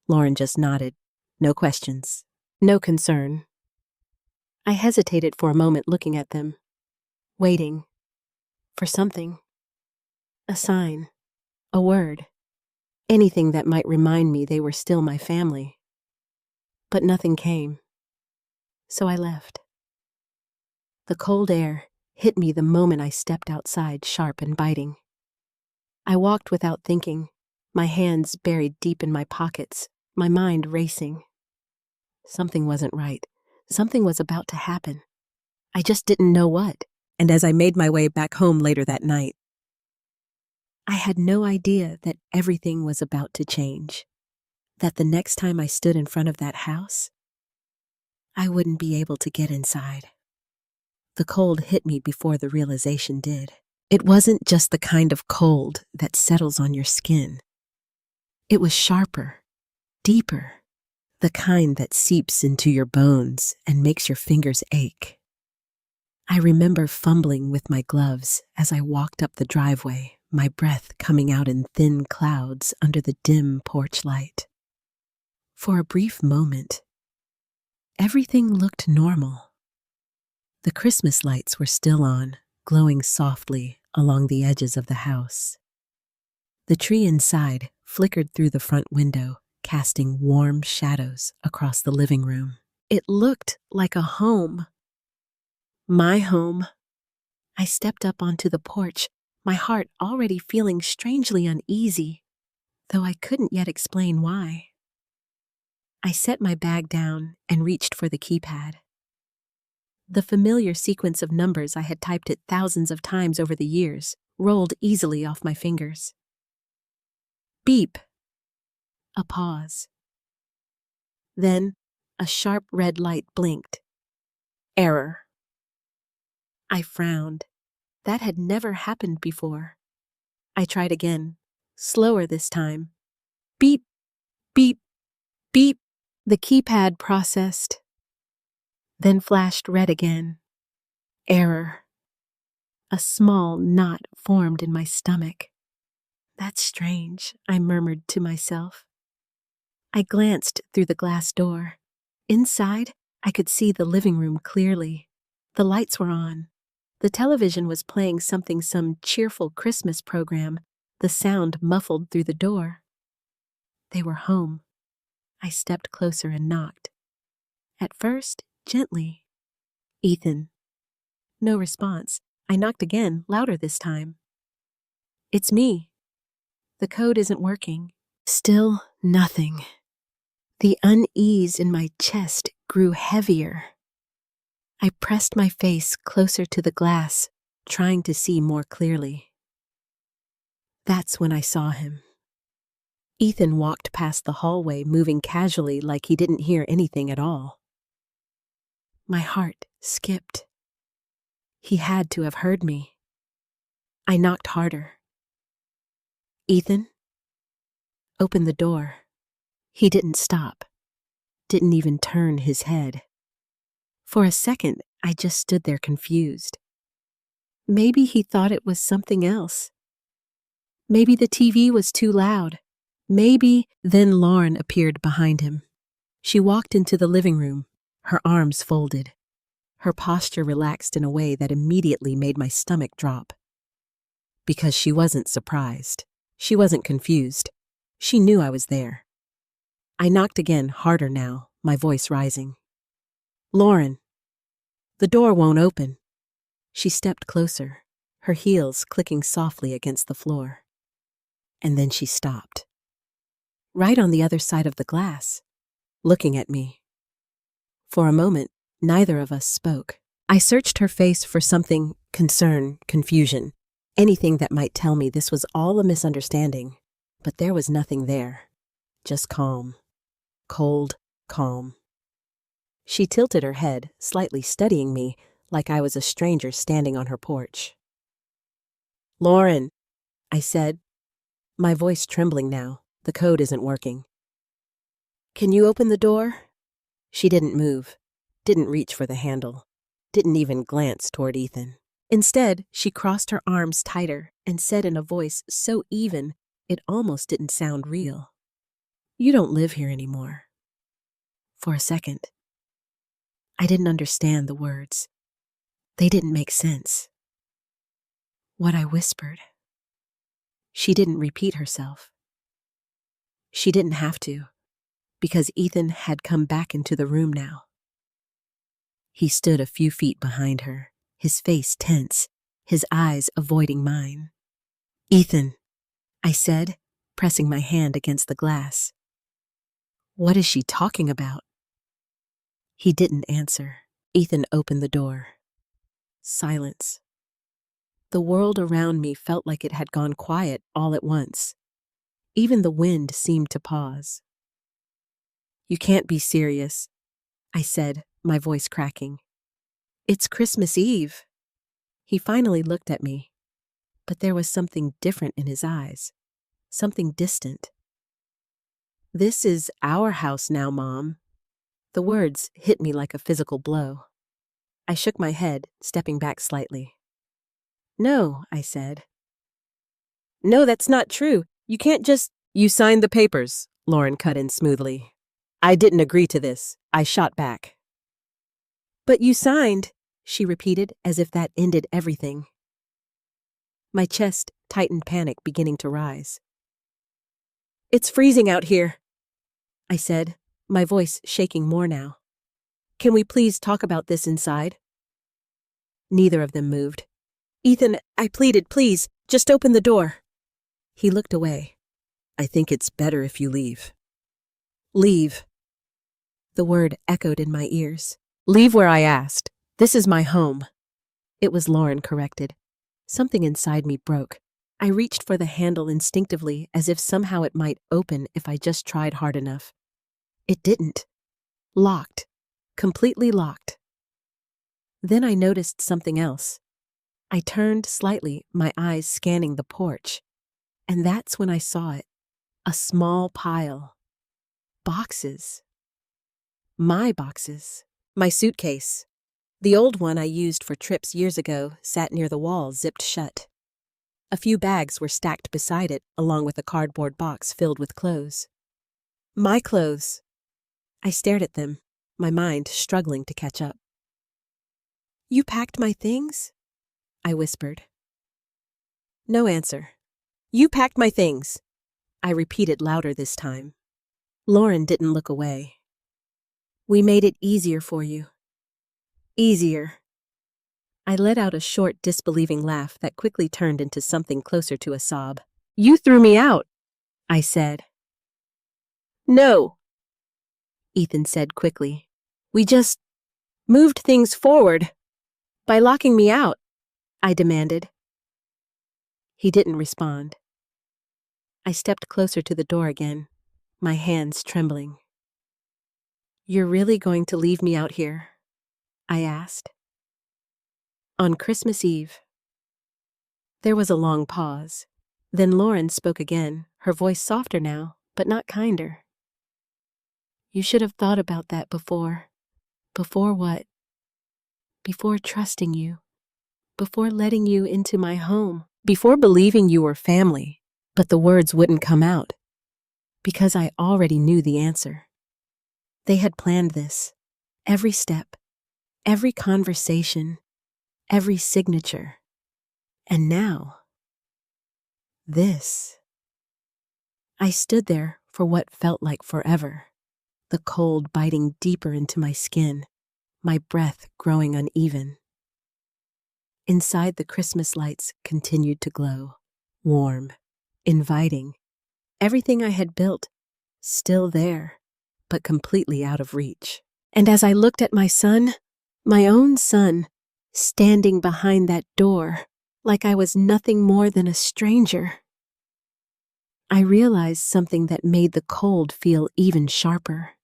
S1: Lauren just nodded. No questions, no concern. I hesitated for a moment, looking at them, waiting for something. A sign, a word, anything that might remind me they were still my family. But nothing came, so I left. The cold air hit me the moment I stepped outside, sharp and biting. I walked without thinking, my hands buried deep in my pockets, my mind racing. Something wasn't right. Something was about to happen. I just didn't know what. And as I made my way back home later that night, I had no idea that everything was about to change. That the next time I stood in front of that house, I wouldn't be able to get inside. The cold hit me before the realization did. It wasn't just the kind of cold that settles on your skin. It was sharper, deeper, the kind that seeps into your bones and makes your fingers ache. I remember fumbling with my gloves as I walked up the driveway, my breath coming out in thin clouds under the dim porch light. For a brief moment, everything looked normal. The Christmas lights were still on, glowing softly along the edges of the house. The tree inside flickered through the front window, casting warm shadows across the living room. It looked like a home. My home. I stepped up onto the porch, my heart already feeling strangely uneasy, though I couldn't yet explain why. I set my bag down and reached for the keypad. The familiar sequence of numbers I had typed it thousands of times over the years rolled easily off my fingers. Beep. A pause. Then a sharp red light blinked. Error. I frowned. That had never happened before. I tried again, slower this time. Beep, beep, beep. The keypad processed, then flashed red again. Error. A small knot formed in my stomach. That's strange, I murmured to myself. I glanced through the glass door. Inside, I could see the living room clearly. The lights were on. The television was playing some cheerful Christmas program, the sound muffled through the door. They were home. I stepped closer and knocked. At first, gently. Ethan. No response. I knocked again, louder this time. It's me. The code isn't working. Still nothing. The unease in my chest grew heavier. I pressed my face closer to the glass, trying to see more clearly. That's when I saw him. Ethan walked past the hallway, moving casually like he didn't hear anything at all. My heart skipped. He had to have heard me. I knocked harder. Ethan? Open the door. He didn't stop. Didn't even turn his head. For a second, I just stood there confused. Maybe he thought it was something else. Maybe the TV was too loud. Maybe. Then Lauren appeared behind him. She walked into the living room, her arms folded. Her posture relaxed in a way that immediately made my stomach drop. Because she wasn't surprised. She wasn't confused. She knew I was there. I knocked again, harder now, my voice rising. Lauren. The door won't open. She stepped closer, her heels clicking softly against the floor. And then she stopped. Right on the other side of the glass, looking at me. For a moment, neither of us spoke. I searched her face for something, concern, confusion, anything that might tell me this was all a misunderstanding. But there was nothing there. Just calm. Cold, calm. She tilted her head, slightly studying me, like I was a stranger standing on her porch. Lauren, I said, my voice trembling now. The code isn't working. Can you open the door? She didn't move, didn't reach for the handle, didn't even glance toward Ethan. Instead, she crossed her arms tighter and said in a voice so even it almost didn't sound real. You don't live here anymore. For a second, I didn't understand the words. They didn't make sense. What I whispered. She didn't repeat herself. She didn't have to, because Ethan had come back into the room now. He stood a few feet behind her, his face tense, his eyes avoiding mine. "Ethan," I said, pressing my hand against the glass. "What is she talking about?" He didn't answer. Ethan opened the door. Silence. The world around me felt like it had gone quiet all at once. Even the wind seemed to pause. "You can't be serious," I said, my voice cracking. "It's Christmas Eve." He finally looked at me, but there was something different in his eyes, something distant. "This is our house now, Mom." The words hit me like a physical blow. I shook my head, stepping back slightly. "No," I said. "No, that's not true. You can't just—" "You signed the papers," Lauren cut in smoothly. "I didn't agree to this," I shot back. "But you signed," she repeated as if that ended everything. My chest tightened, panic beginning to rise. "It's freezing out here," I said, my voice shaking more now. "Can we please talk about this inside?" Neither of them moved. "Ethan," I pleaded, "please, just open the door." He looked away. "I think it's better if you leave." "Leave." The word echoed in my ears. "Leave where I asked. This is my home." It was Lauren corrected. Something inside me broke. I reached for the handle instinctively, as if somehow it might open if I just tried hard enough. It didn't. Locked. Completely locked. Then I noticed something else. I turned slightly, my eyes scanning the porch. And that's when I saw it. A small pile. Boxes. My boxes. My suitcase. The old one I used for trips years ago sat near the wall, zipped shut. A few bags were stacked beside it, along with a cardboard box filled with clothes. My clothes. I stared at them, my mind struggling to catch up. "You packed my things?" I whispered. No answer. "You packed my things," I repeated louder this time. Lauren didn't look away. "We made it easier for you." Easier. I let out a short, disbelieving laugh that quickly turned into something closer to a sob. "You threw me out," I said. "No," Ethan said quickly. "We just moved things forward by locking me out," I demanded. He didn't respond. I stepped closer to the door again, my hands trembling. "You're really going to leave me out here?" I asked. "On Christmas Eve." There was a long pause. Then Lauren spoke again, her voice softer now, but not kinder. "You should have thought about that before." "Before what?" "Before trusting you. Before letting you into my home. Before believing you were family." But the words wouldn't come out, because I already knew the answer. They had planned this. Every step, every conversation, every signature. And now, this. I stood there for what felt like forever, the cold biting deeper into my skin, my breath growing uneven. Inside, the Christmas lights continued to glow, warm, inviting. Everything I had built, still there, but completely out of reach. And as I looked at my son, my own son, standing behind that door, like I was nothing more than a stranger, I realized something that made the cold feel even sharper.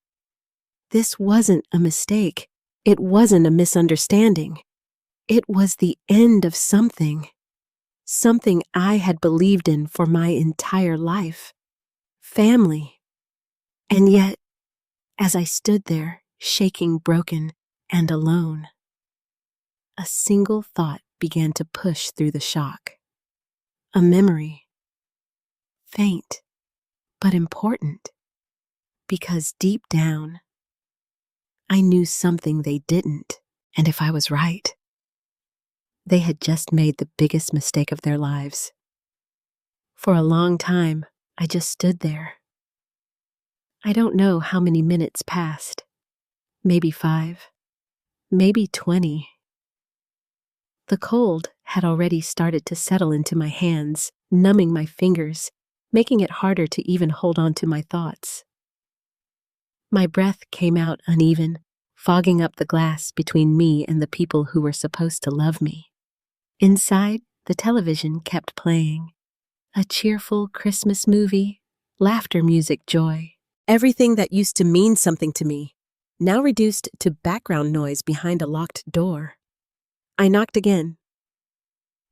S1: This wasn't a mistake. It wasn't a misunderstanding. It was the end of something. Something I had believed in for my entire life. Family. And yet, as I stood there, shaking, broken, and alone, a single thought began to push through the shock. A memory. Faint, but important. Because deep down, I knew something they didn't, and if I was right, they had just made the biggest mistake of their lives. For a long time, I just stood there. I don't know how many minutes passed. Maybe 5, maybe 20. The cold had already started to settle into my hands, numbing my fingers, making it harder to even hold on to my thoughts. My breath came out uneven, fogging up the glass between me and the people who were supposed to love me. Inside, the television kept playing. A cheerful Christmas movie, laughter music joy. Everything that used to mean something to me, now reduced to background noise behind a locked door. I knocked again.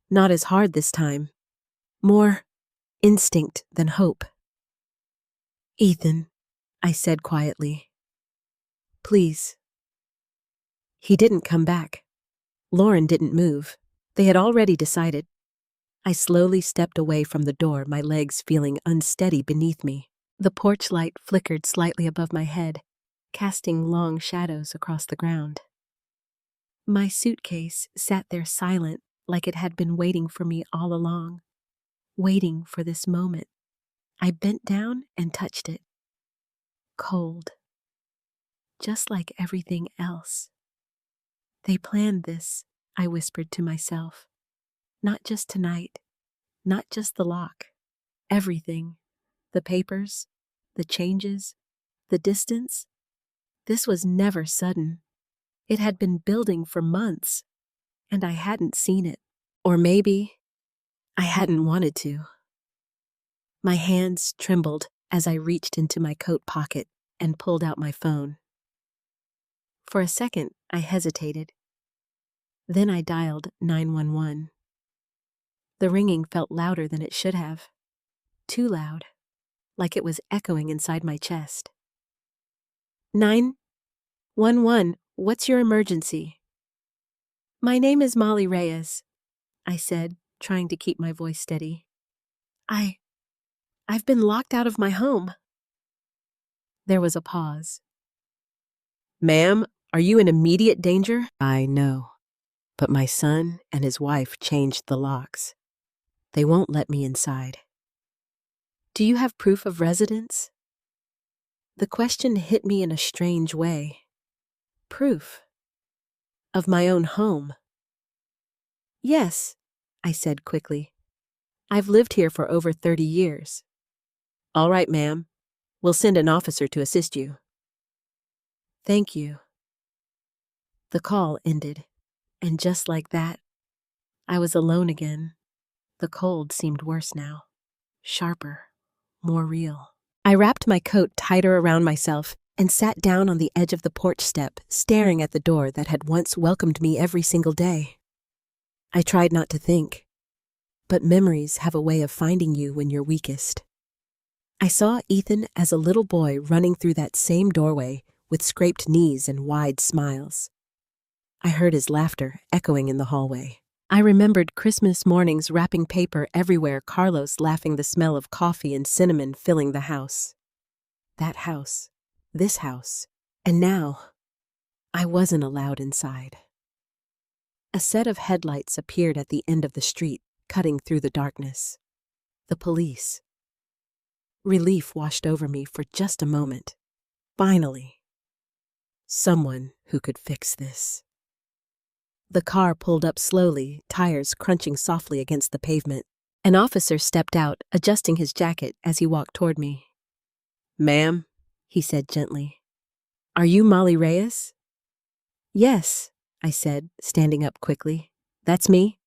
S1: Not as hard this time. More instinct than hope. "Ethan," I said quietly. "Please." He didn't come back. Lauren didn't move. They had already decided. I slowly stepped away from the door, my legs feeling unsteady beneath me. The porch light flickered slightly above my head, casting long shadows across the ground. My suitcase sat there silent, like it had been waiting for me all along, waiting for this moment. I bent down and touched it. Cold. Just like everything else. They planned this, I whispered to myself. Not just tonight, not just the lock. Everything. The papers, the changes, the distance. This was never sudden. It had been building for months, and I hadn't seen it. Or maybe I hadn't wanted to. My hands trembled as I reached into my coat pocket and pulled out my phone. For a second, I hesitated. Then I dialed 911. The ringing felt louder than it should have. Too loud, like it was echoing inside my chest. 911, what's your emergency? My name is Molly Reyes, I said, trying to keep my voice steady. I've been locked out of my home. There was a pause. Ma'am, are you in immediate danger? I know, but my son and his wife changed the locks. They won't let me inside. Do you have proof of residence? The question hit me in a strange way. Proof? Of my own home? Yes, I said quickly. I've lived here for over 30 years. All right, ma'am. We'll send an officer to assist you. Thank you. The call ended, and just like that, I was alone again. The cold seemed worse now, sharper, more real. I wrapped my coat tighter around myself and sat down on the edge of the porch step, staring at the door that had once welcomed me every single day. I tried not to think, but memories have a way of finding you when you're weakest. I saw Ethan as a little boy running through that same doorway with scraped knees and wide smiles. I heard his laughter echoing in the hallway. I remembered Christmas mornings wrapping paper everywhere, Carlos laughing, the smell of coffee and cinnamon filling the house. That house, this house, and now, I wasn't allowed inside. A set of headlights appeared at the end of the street, cutting through the darkness. The police. Relief washed over me for just a moment. Finally. Someone who could fix this. The car pulled up slowly, tires crunching softly against the pavement. An officer stepped out, adjusting his jacket as he walked toward me. Ma'am, he said gently. Are you Molly Reyes? Yes, I said, standing up quickly. That's me.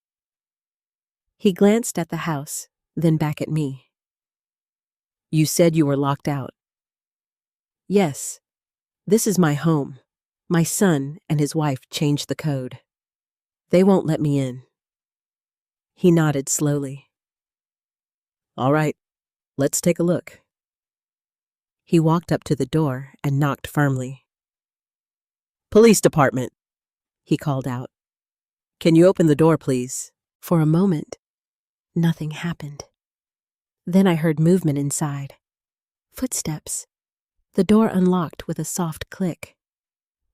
S1: He glanced at the house, then back at me. You said you were locked out. Yes, this is my home. My son and his wife changed the code. They won't let me in. He nodded slowly. All right, let's take a look. He walked up to the door and knocked firmly. Police department, he called out. Can you open the door, please? For a moment, nothing happened. Then I heard movement inside. Footsteps. The door unlocked with a soft click.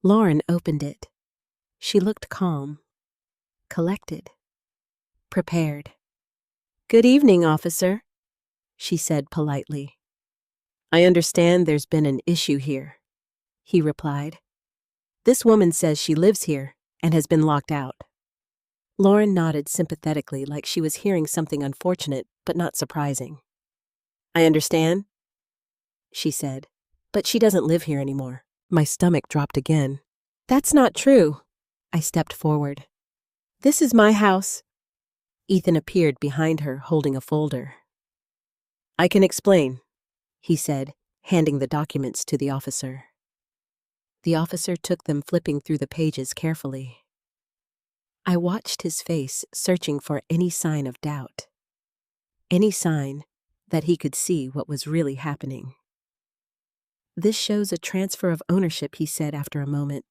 S1: Lauren opened it. She looked calm. Collected. Prepared. Good evening, officer, she said politely. I understand there's been an issue here, he replied. This woman says she lives here and has been locked out. Lauren nodded sympathetically like she was hearing something unfortunate but not surprising. I understand, she said, but she doesn't live here anymore. My stomach dropped again. That's not true. I stepped forward. This is my house. Ethan appeared behind her holding a folder. I can explain, he said, handing the documents to the officer. The officer took them, flipping through the pages carefully. I watched his face, searching for any sign of doubt. Any sign that he could see what was really happening. This shows a transfer of ownership, he said after a moment.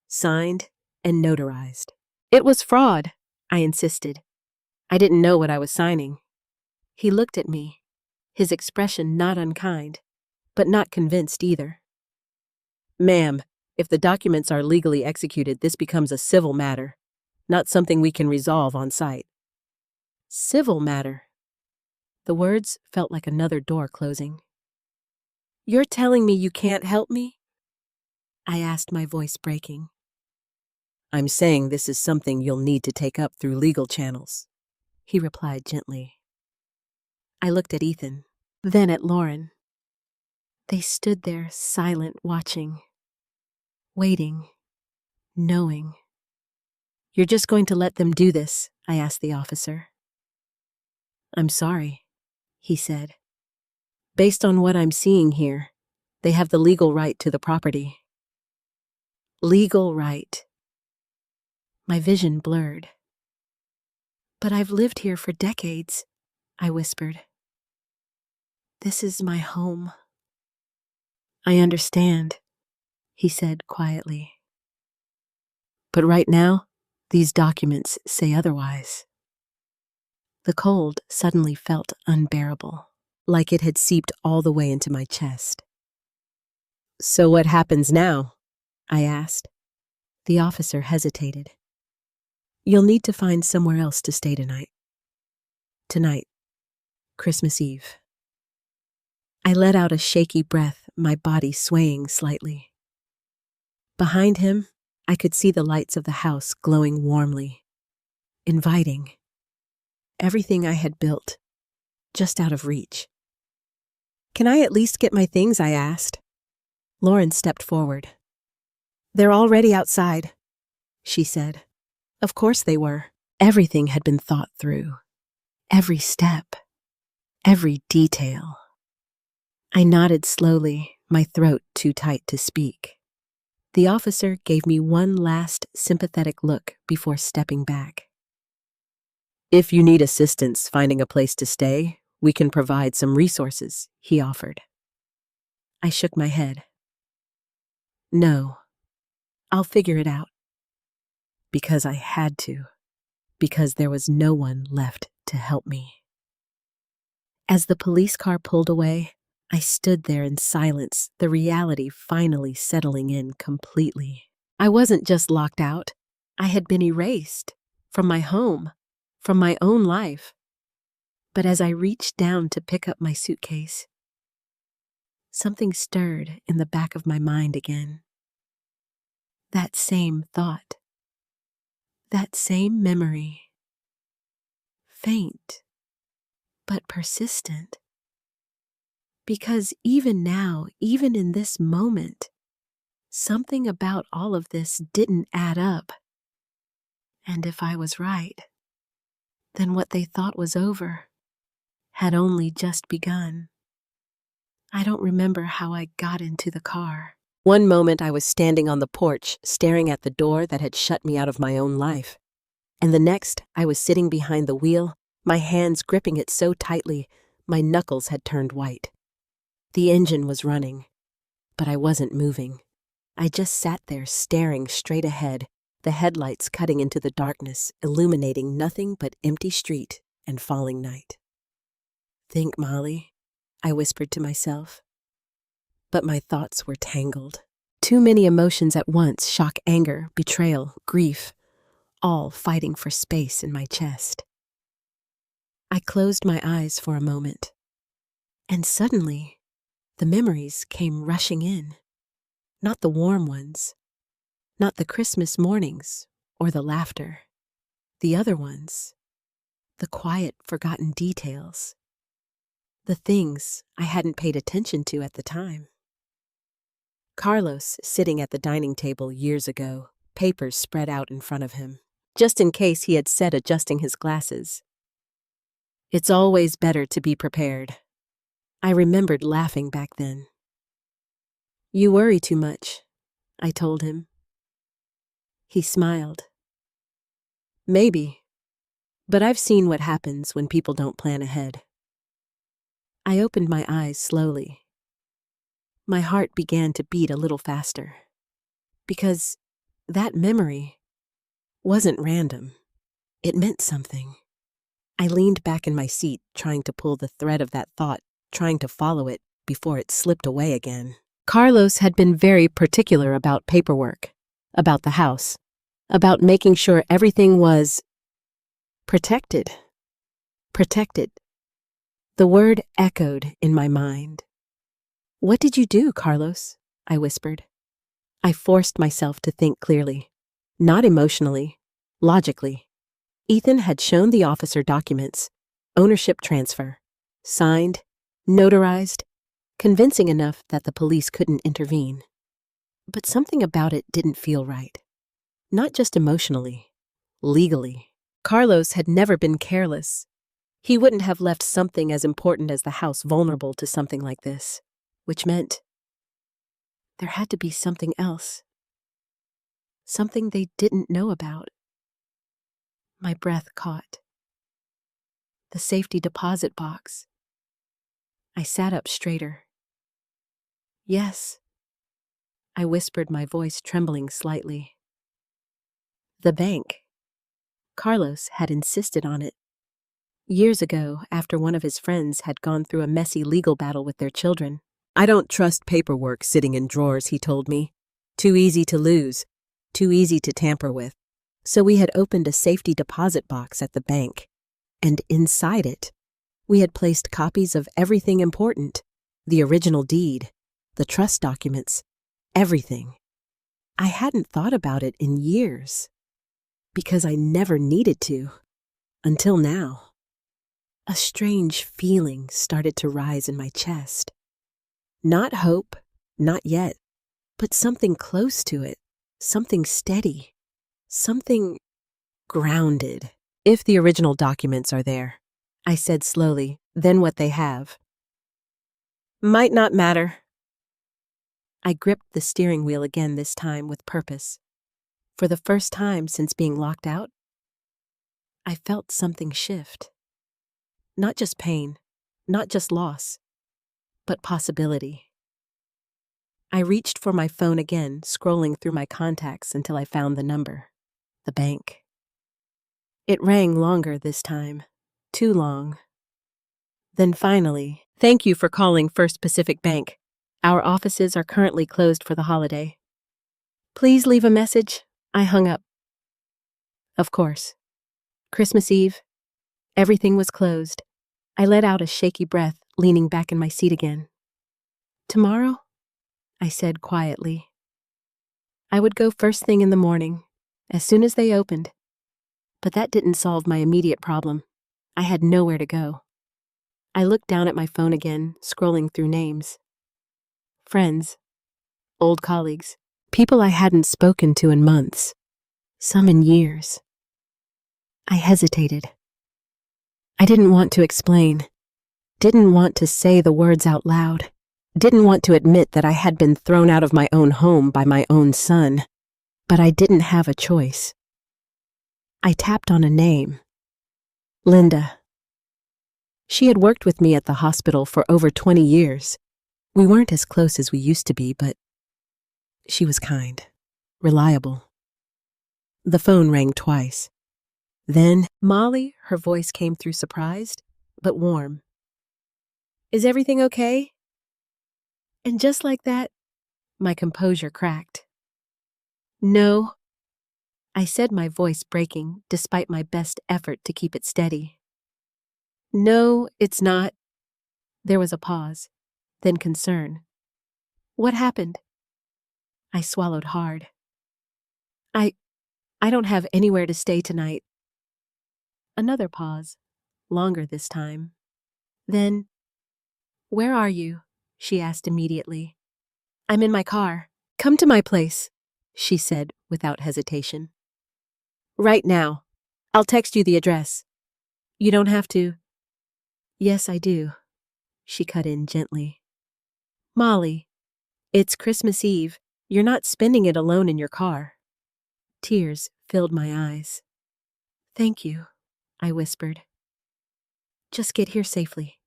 S1: Signed and notarized. It was fraud, I insisted. I didn't know what I was signing. He looked at me, his expression not unkind, but not convinced either. Ma'am, if the documents are legally executed, this becomes a civil matter, not something we can resolve on site. Civil matter. The words felt like another door closing. You're telling me you can't help me? I asked, my voice breaking. I'm saying this is something you'll need to take up through legal channels, he replied gently. I looked at Ethan, then at Lauren. They stood there, silent, watching, waiting, knowing. You're just going to let them do this? I asked the officer. I'm sorry, he said. Based on what I'm seeing here, they have the legal right to the property. Legal right. My vision blurred. But I've lived here for decades, I whispered. This is my home. I understand, he said quietly. But right now, these documents say otherwise. The cold suddenly felt unbearable, like it had seeped all the way into my chest. So what happens now? I asked. The officer hesitated. You'll need to find somewhere else to stay tonight. Tonight, Christmas Eve. I let out a shaky breath, my body swaying slightly. Behind him, I could see the lights of the house glowing warmly, inviting. Everything I had built, just out of reach. Can I at least get my things? I asked. Lauren stepped forward. They're already outside, she said. Of course they were. Everything had been thought through. Every step. Every detail. I nodded slowly, my throat too tight to speak. The officer gave me one last sympathetic look before stepping back. If you need assistance finding a place to stay, we can provide some resources, he offered. I shook my head. No, I'll figure it out. Because I had to. Because there was no one left to help me. As the police car pulled away, I stood there in silence, the reality finally settling in completely. I wasn't just locked out. I had been erased from my home, from my own life. But as I reached down to pick up my suitcase, something stirred in the back of my mind again. That same thought. That same memory. Faint, but persistent. Because even now, even in this moment, something about all of this didn't add up. And if I was right, then what they thought was over had only just begun. I don't remember how I got into the car. One moment I was standing on the porch, staring at the door that had shut me out of my own life. And the next, I was sitting behind the wheel, my hands gripping it so tightly, my knuckles had turned white. The engine was running, but I wasn't moving. I just sat there staring straight ahead, the headlights cutting into the darkness, illuminating nothing but empty street and falling night. Think, Molly, I whispered to myself. But my thoughts were tangled. Too many emotions at once, shock, anger, betrayal, grief, all fighting for space in my chest. I closed my eyes for a moment. And suddenly, the memories came rushing in. Not the warm ones, not the Christmas mornings or the laughter. The other ones, the quiet, forgotten details. The things I hadn't paid attention to at the time. Carlos sitting at the dining table years ago, papers spread out in front of him, just in case he had said adjusting his glasses. It's always better to be prepared. I remembered laughing back then. You worry too much, I told him. He smiled. Maybe, but I've seen what happens when people don't plan ahead. I opened my eyes slowly. My heart began to beat a little faster, because that memory wasn't random. It meant something. I leaned back in my seat, trying to pull the thread of that thought, trying to follow it before it slipped away again. Carlos had been very particular about paperwork, about the house, about making sure everything was protected. Protected. The word echoed in my mind. What did you do, Carlos? I whispered. I forced myself to think clearly, not emotionally, logically. Ethan had shown the officer documents, ownership transfer, signed, notarized, convincing enough that the police couldn't intervene. But something about it didn't feel right. Not just emotionally, legally. Carlos had never been careless. He wouldn't have left something as important as the house vulnerable to something like this, which meant there had to be something else. Something they didn't know about. My breath caught. The safety deposit box. I sat up straighter. Yes, I whispered, my voice trembling slightly. The bank. Carlos had insisted on it. Years ago, after one of his friends had gone through a messy legal battle with their children. I don't trust paperwork sitting in drawers, he told me. Too easy to lose, too easy to tamper with. So we had opened a safety deposit box at the bank, and inside it, we had placed copies of everything important, the original deed, the trust documents, everything. I hadn't thought about it in years, because I never needed to, until now. A strange feeling started to rise in my chest. Not hope, not yet, but something close to it, something steady, something grounded. If the original documents are there, I said slowly, then what they have might not matter. I gripped the steering wheel again, this time with purpose. For the first time since being locked out, I felt something shift. Not just pain, not just loss, but possibility. I reached for my phone again, scrolling through my contacts until I found the number. The bank. It rang longer this time. Too long. Then finally, thank you for calling First Pacific Bank. Our offices are currently closed for the holiday. Please leave a message. I hung up. Of course. Christmas Eve. Everything was closed. I let out a shaky breath, leaning back in my seat again. Tomorrow? I said quietly. I would go first thing in the morning, as soon as they opened. But that didn't solve my immediate problem. I had nowhere to go. I looked down at my phone again, scrolling through names. Friends, old colleagues, people I hadn't spoken to in months, some in years. I hesitated. I didn't want to explain, didn't want to say the words out loud, didn't want to admit that I had been thrown out of my own home by my own son, but I didn't have a choice. I tapped on a name. Linda. She had worked with me at the hospital for over 20 years. We weren't as close as we used to be, but she was kind, reliable. The phone rang twice. Then, Molly, her voice came through surprised, but warm. Is everything okay? And just like that, my composure cracked. No, I said, my voice breaking despite my best effort to keep it steady. No, it's not. There was a pause, then concern. What happened? I swallowed hard. I don't have anywhere to stay tonight. Another pause, longer this time. Then, where are you? She asked immediately. I'm in my car. Come to my place, she said without hesitation. Right now. I'll text you the address. You don't have to. Yes, I do, she cut in gently. Molly, it's Christmas Eve. You're not spending it alone in your car. Tears filled my eyes. Thank you, I whispered. Just get here safely,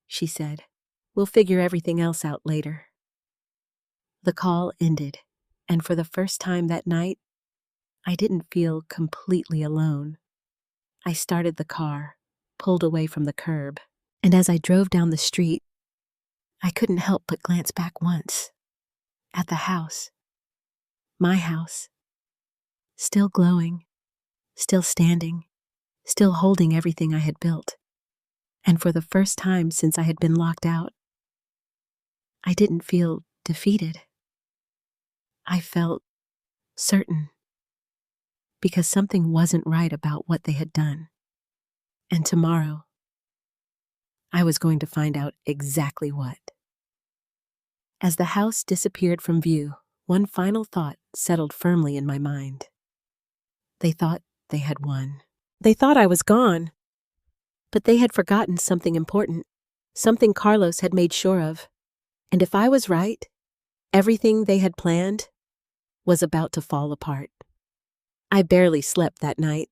S1: she said. We'll figure everything else out later. The call ended, and for the first time that night, I didn't feel completely alone. I started the car, pulled away from the curb, and as I drove down the street, I couldn't help but glance back once at the house. My house. Still glowing, still standing, still holding everything I had built. And for the first time since I had been locked out, I didn't feel defeated. I felt certain, because something wasn't right about what they had done. And tomorrow, I was going to find out exactly what. As the house disappeared from view, one final thought settled firmly in my mind. They thought they had won. They thought I was gone. But they had forgotten something important, something Carlos had made sure of. And if I was right, everything they had planned was about to fall apart. I barely slept that night.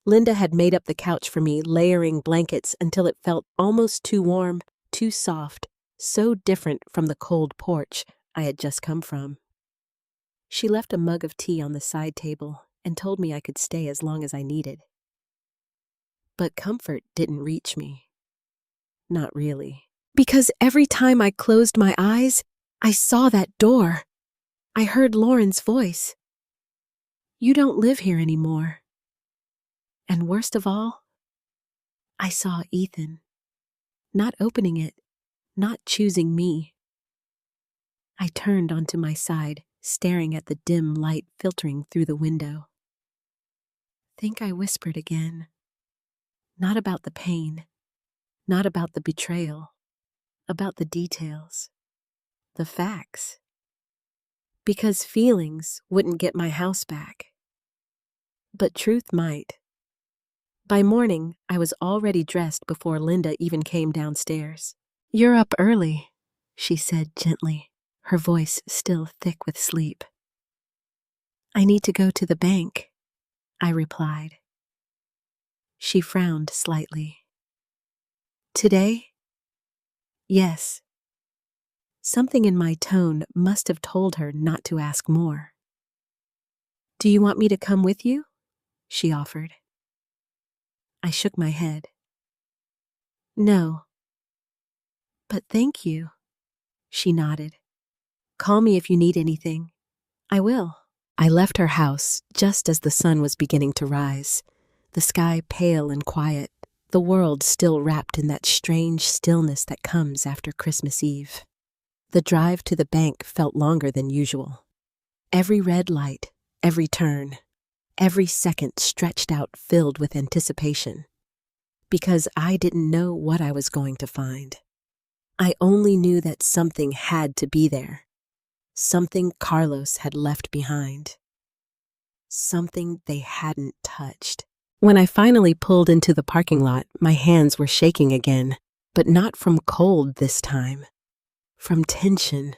S1: Linda had made up the couch for me, layering blankets until it felt almost too warm, too soft, so different from the cold porch I had just come from. She left a mug of tea on the side table and told me I could stay as long as I needed. But comfort didn't reach me. Not really. Because every time I closed my eyes, I saw that door. I heard Lauren's voice. You don't live here anymore. And worst of all, I saw Ethan. Not opening it, not choosing me. I turned onto my side, staring at the dim light filtering through the window. Think I whispered again. Not about the pain, not about the betrayal, about the details, the facts. Because feelings wouldn't get my house back. But truth might. By morning, I was already dressed before Linda even came downstairs. You're up early, she said gently, her voice still thick with sleep. I need to go to the bank, I replied. She frowned slightly. Today? Yes. Something in my tone must have told her not to ask more. Do you want me to come with you? She offered. I shook my head. No. But thank you, she nodded. Call me if you need anything. I will. I left her house just as the sun was beginning to rise, the sky pale and quiet, the world still wrapped in that strange stillness that comes after Christmas Eve. The drive to the bank felt longer than usual. Every red light, every turn, every second stretched out filled with anticipation. Because I didn't know what I was going to find. I only knew that something had to be there. Something Carlos had left behind. Something they hadn't touched. When I finally pulled into the parking lot, my hands were shaking again, but not from cold this time. From tension,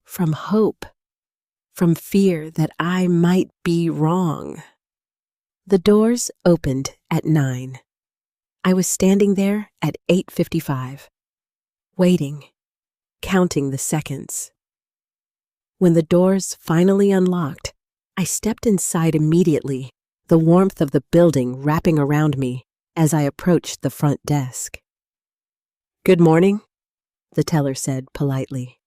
S1: from hope, from fear that I might be wrong. The doors opened at 9. I was standing there at 8:55, waiting, counting the seconds. When the doors finally unlocked, I stepped inside immediately, the warmth of the building wrapping around me as I approached the front desk. Good morning, the teller said politely.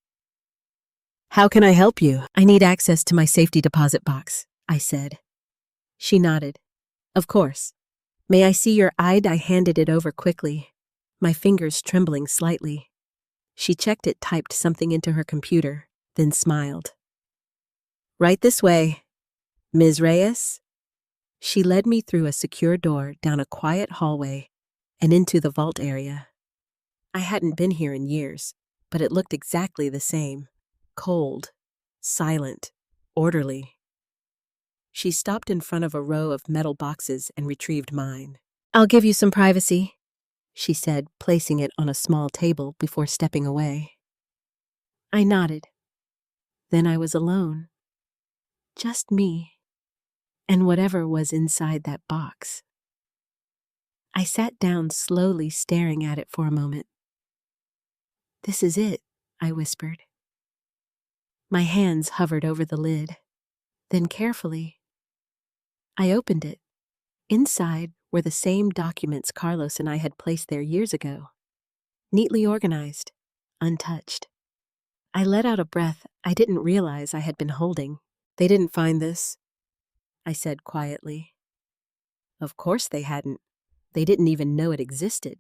S1: How can I help you? I need access to my safety deposit box, I said. She nodded. Of course. May I see your ID? I handed it over quickly, my fingers trembling slightly. She checked it, typed something into her computer, then smiled. "Right this way, Ms. Reyes." She led me through a secure door, down a quiet hallway, and into the vault area. I hadn't been here in years, but it looked exactly the same. Cold, silent, orderly. She stopped in front of a row of metal boxes and retrieved mine. "I'll give you some privacy," she said, placing it on a small table before stepping away. I nodded. Then I was alone. Just me, and whatever was inside that box. I sat down slowly, staring at it for a moment. "This is it," I whispered. My hands hovered over the lid. Then carefully, I opened it. Inside were the same documents Carlos and I had placed there years ago, neatly organized, untouched. I let out a breath I didn't realize I had been holding. "They didn't find this," I said quietly. Of course they hadn't. They didn't even know it existed.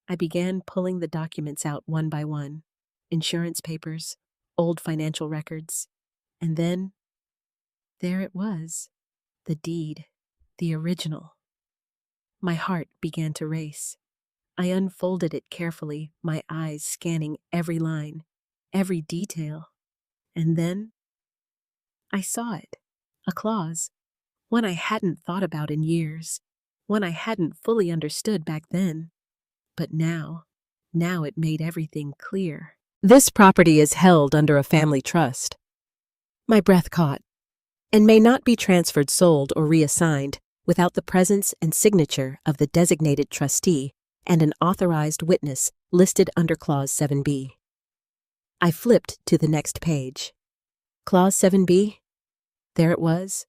S1: I began pulling the documents out one by one, insurance papers, old financial records, and then there it was, the deed, the original. My heart began to race. I unfolded it carefully, my eyes scanning every line, every detail. And then I saw it, a clause, one I hadn't thought about in years, one I hadn't fully understood back then. But now it made everything clear. "This property is held under a family trust." My breath caught. "And may not be transferred, sold, or reassigned without the presence and signature of the designated trustee and an authorized witness listed under Clause 7B. I flipped to the next page. Clause 7B? There it was.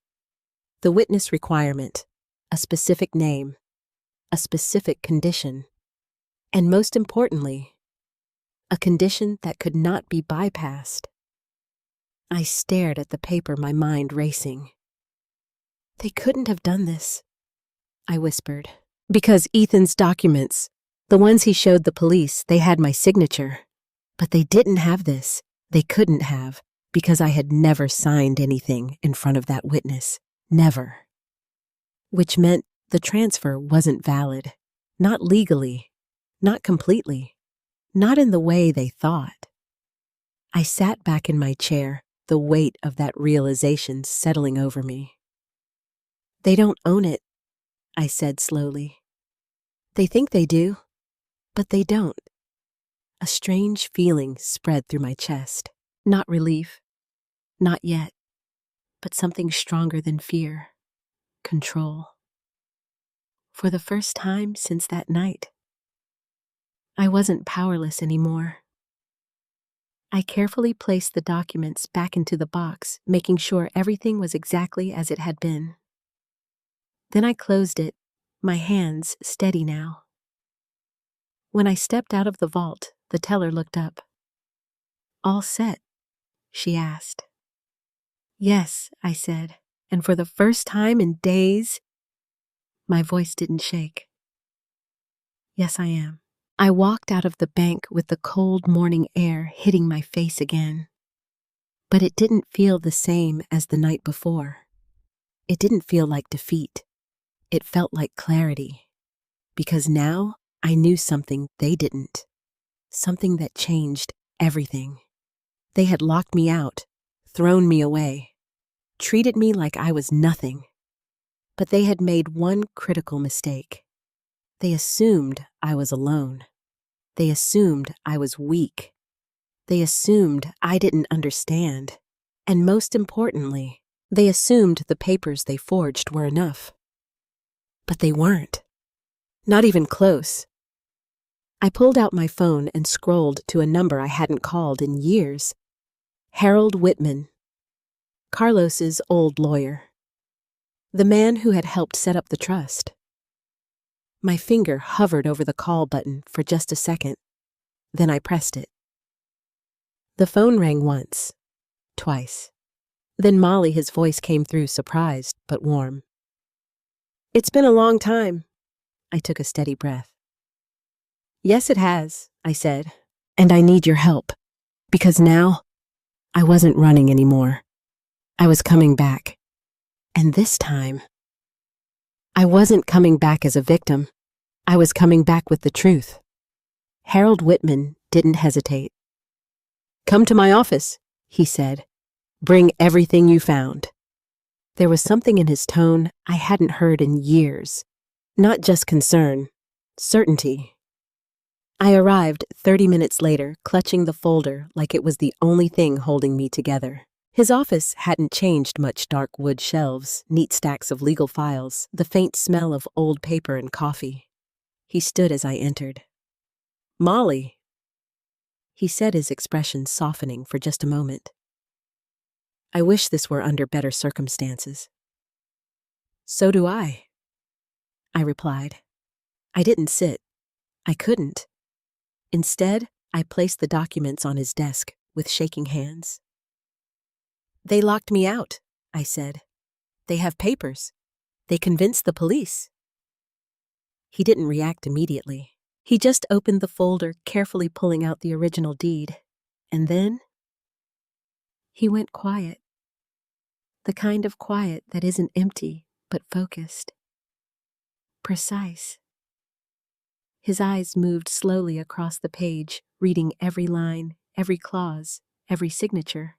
S1: The witness requirement, a specific name, a specific condition, and most importantly, a condition that could not be bypassed. I stared at the paper, my mind racing. "They couldn't have done this," I whispered. "Because Ethan's documents, the ones he showed the police, they had my signature. But they didn't have this. They couldn't have, because I had never signed anything in front of that witness. Never. Which meant the transfer wasn't valid. Not legally. Not completely. Not in the way they thought." I sat back in my chair, the weight of that realization settling over me. "They don't own it," I said slowly. "They think they do, but they don't." A strange feeling spread through my chest. Not relief, not yet, but something stronger than fear. Control. For the first time since that night, I wasn't powerless anymore. I carefully placed the documents back into the box, making sure everything was exactly as it had been. Then I closed it, my hands steady now. When I stepped out of the vault, the teller looked up. "All set?" she asked. "Yes," I said, and for the first time in days, my voice didn't shake. "Yes, I am." I walked out of the bank with the cold morning air hitting my face again. But it didn't feel the same as the night before. It didn't feel like defeat. It felt like clarity. Because now I knew something they didn't. Something that changed everything. They had locked me out, thrown me away, treated me like I was nothing. But they had made one critical mistake. They assumed I was alone. They assumed I was weak. They assumed I didn't understand. And most importantly, they assumed the papers they forged were enough. But they weren't. Not even close. I pulled out my phone and scrolled to a number I hadn't called in years. Harold Whitman, Carlos's old lawyer. The man who had helped set up the trust. My finger hovered over the call button for just a second. Then I pressed it. The phone rang once, twice. Then Molly, his voice came through, surprised but warm. "It's been a long time." I took a steady breath. "Yes, it has," I said. And I need your help. Because now, I wasn't running anymore. I was coming back. And this time, I wasn't coming back as a victim. I was coming back with the truth. Harold Whitman didn't hesitate. "Come to my office," he said. "Bring everything you found." There was something in his tone I hadn't heard in years. Not just concern, certainty. I arrived 30 minutes later, clutching the folder like it was the only thing holding me together. His office hadn't changed much: dark wood shelves, neat stacks of legal files, the faint smell of old paper and coffee. He stood as I entered. "Molly," he said, his expression softening for just a moment. "I wish this were under better circumstances." "So do I," I replied. I didn't sit. I couldn't. Instead, I placed the documents on his desk with shaking hands. "They locked me out," I said. "They have papers. They convinced the police." He didn't react immediately. He just opened the folder, carefully pulling out the original deed. And then he went quiet. The kind of quiet that isn't empty, but focused. Precise. His eyes moved slowly across the page, reading every line, every clause, every signature.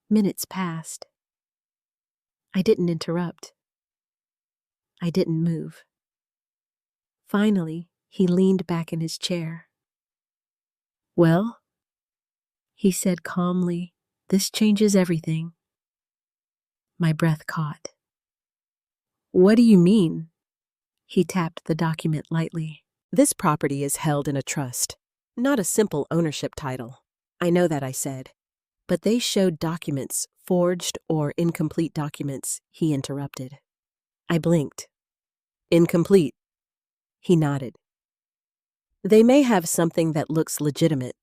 S1: Minutes passed. I didn't interrupt. I didn't move. Finally, he leaned back in his chair. "Well," he said calmly, "this changes everything." My breath caught. "What do you mean?" He tapped the document lightly. "This property is held in a trust, not a simple ownership title." "I know that," I said. "But they showed documents, forged or incomplete documents," he interrupted. I blinked. "Incomplete?" He nodded. "They may have something that looks legitimate,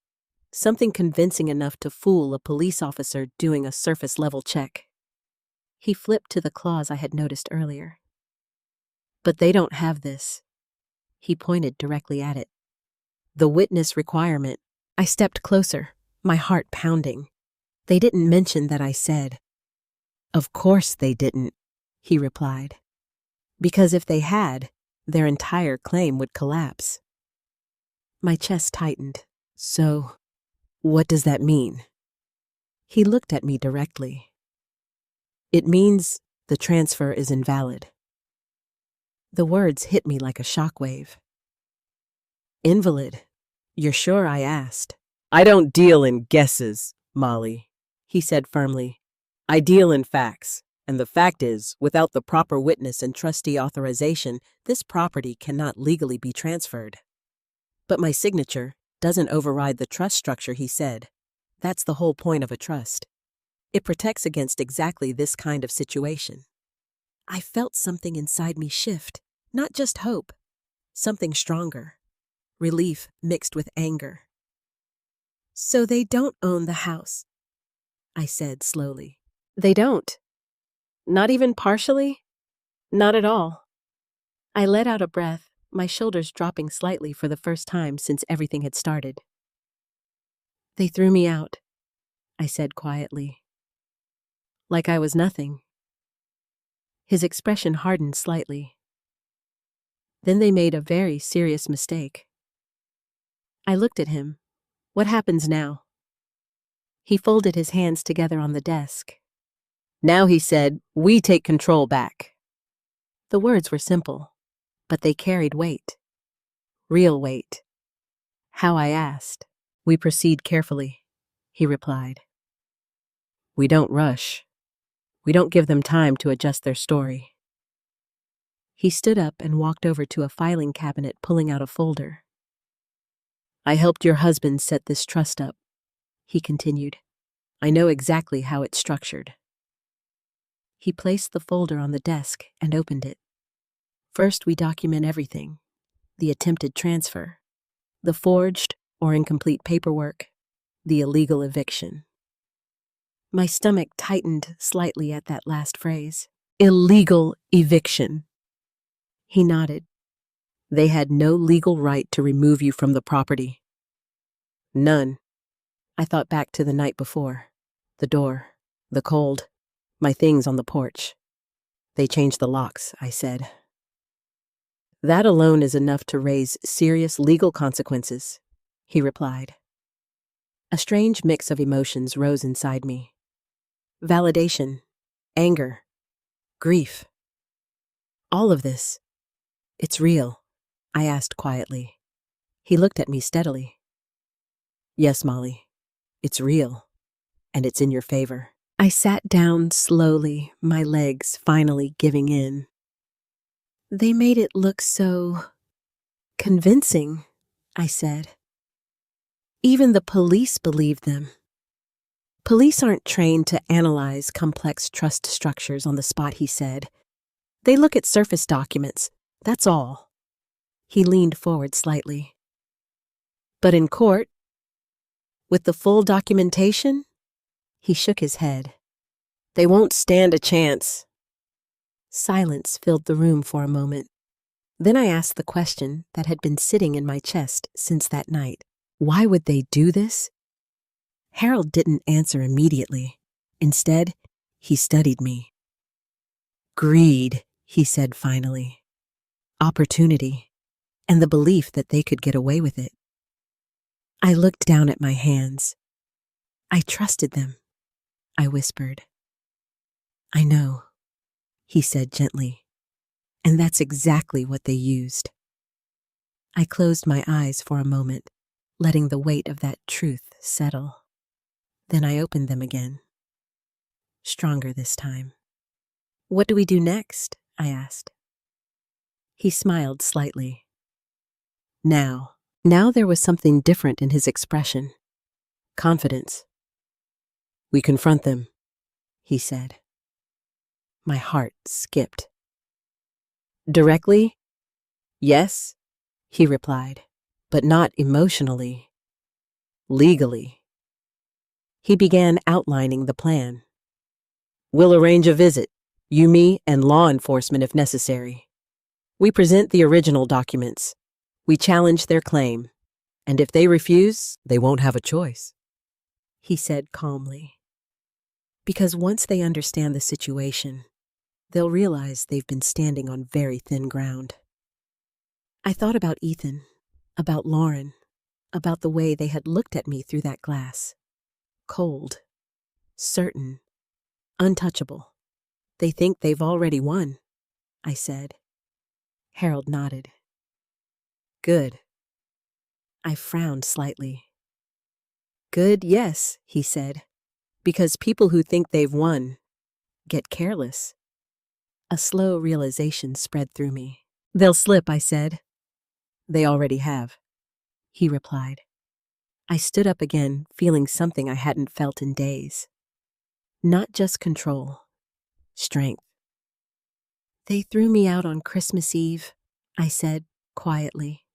S1: something convincing enough to fool a police officer doing a surface-level check." He flipped to the clause I had noticed earlier. "But they don't have this." He pointed directly at it. "The witness requirement." I stepped closer, my heart pounding. "They didn't mention that," I said. "Of course they didn't," he replied. "Because if they had, their entire claim would collapse." My chest tightened. "So, what does that mean?" He looked at me directly. "It means the transfer is invalid." The words hit me like a shockwave. "Invalid? You're sure?" I asked. "I don't deal in guesses, Molly," he said firmly. "I deal in facts, and the fact is, without the proper witness and trustee authorization, this property cannot legally be transferred." "But my signature doesn't override the trust structure," he said. "That's the whole point of a trust. It protects against exactly this kind of situation." I felt something inside me shift, not just hope, something stronger, relief mixed with anger. "So they don't own the house," I said slowly. "They don't? Not even partially?" "Not at all." I let out a breath, my shoulders dropping slightly for the first time since everything had started. "They threw me out," I said quietly. "Like I was nothing." His expression hardened slightly. "Then they made a very serious mistake." I looked at him. "What happens now?" He folded his hands together on the desk. "Now," he said, "we take control back." The words were simple, but they carried weight. Real weight. How, I asked. "We proceed carefully," he replied. "We don't rush. We don't give them time to adjust their story." He stood up and walked over to a filing cabinet, pulling out a folder. "I helped your husband set this trust up," he continued. "I know exactly how it's structured." He placed the folder on the desk and opened it. "First, we document everything: the attempted transfer, the forged or incomplete paperwork, the illegal eviction." My stomach tightened slightly at that last phrase. Illegal eviction. He nodded. "They had no legal right to remove you from the property." None. I thought back to the night before. The door, the cold, my things on the porch. They changed the locks, I said. That alone is enough to raise serious legal consequences, he replied. A strange mix of emotions rose inside me. Validation, anger, grief. All of this. It's real, I asked quietly. He looked at me steadily. Yes, Molly, it's real, and it's in your favor. I sat down slowly, my legs finally giving in. They made it look so convincing, I said. Even the police believed them. Police aren't trained to analyze complex trust structures on the spot, he said. They look at surface documents, that's all. He leaned forward slightly. But in court, with the full documentation, he shook his head. They won't stand a chance. Silence filled the room for a moment. Then I asked the question that had been sitting in my chest since that night. Why would they do this? Harold didn't answer immediately. Instead, he studied me. Greed, he said finally. Opportunity, and the belief that they could get away with it. I looked down at my hands. I trusted them, I whispered. I know, he said gently, and that's exactly what they used. I closed my eyes for a moment, letting the weight of that truth settle. Then I opened them again. Stronger this time. What do we do next? I asked. He smiled slightly. Now there was something different in his expression. Confidence. We confront them, he said. My heart skipped. Directly? Yes, he replied, but not emotionally. Legally. He began outlining the plan. We'll arrange a visit, you, me, and law enforcement if necessary. We present the original documents. We challenge their claim, and if they refuse, they won't have a choice, he said calmly. Because once they understand the situation, they'll realize they've been standing on very thin ground. I thought about Ethan, about Lauren, about the way they had looked at me through that glass. Cold, certain, untouchable. They think they've already won, I said. Harold nodded. Good. I frowned slightly. Good, yes, he said, because people who think they've won get careless. A slow realization spread through me. They'll slip, I said. They already have, he replied. I stood up again, feeling something I hadn't felt in days. Not just control, strength. They threw me out on Christmas Eve, I said quietly.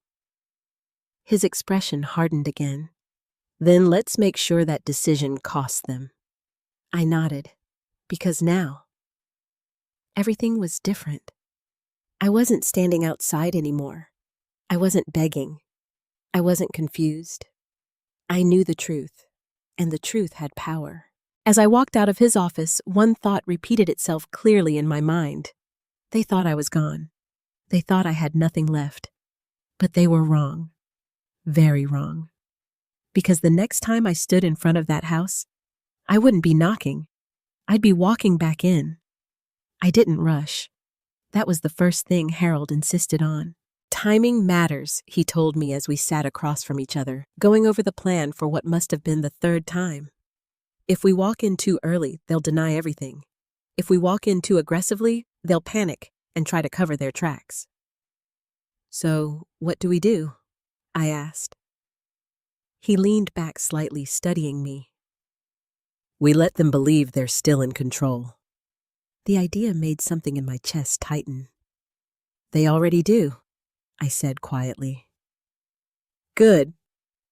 S1: His expression hardened again. Then let's make sure that decision costs them. I nodded, because now, everything was different. I wasn't standing outside anymore. I wasn't begging. I wasn't confused. I knew the truth, and the truth had power. As I walked out of his office, one thought repeated itself clearly in my mind. They thought I was gone. They thought I had nothing left. But they were wrong. Very wrong. Because the next time I stood in front of that house, I wouldn't be knocking. I'd be walking back in. I didn't rush. That was the first thing Harold insisted on. Timing matters, he told me as we sat across from each other, going over the plan for what must have been the third time. If we walk in too early, they'll deny everything. If we walk in too aggressively, they'll panic and try to cover their tracks. So, what do we do? I asked. He leaned back slightly, studying me. We let them believe they're still in control. The idea made something in my chest tighten. They already do, I said quietly. Good,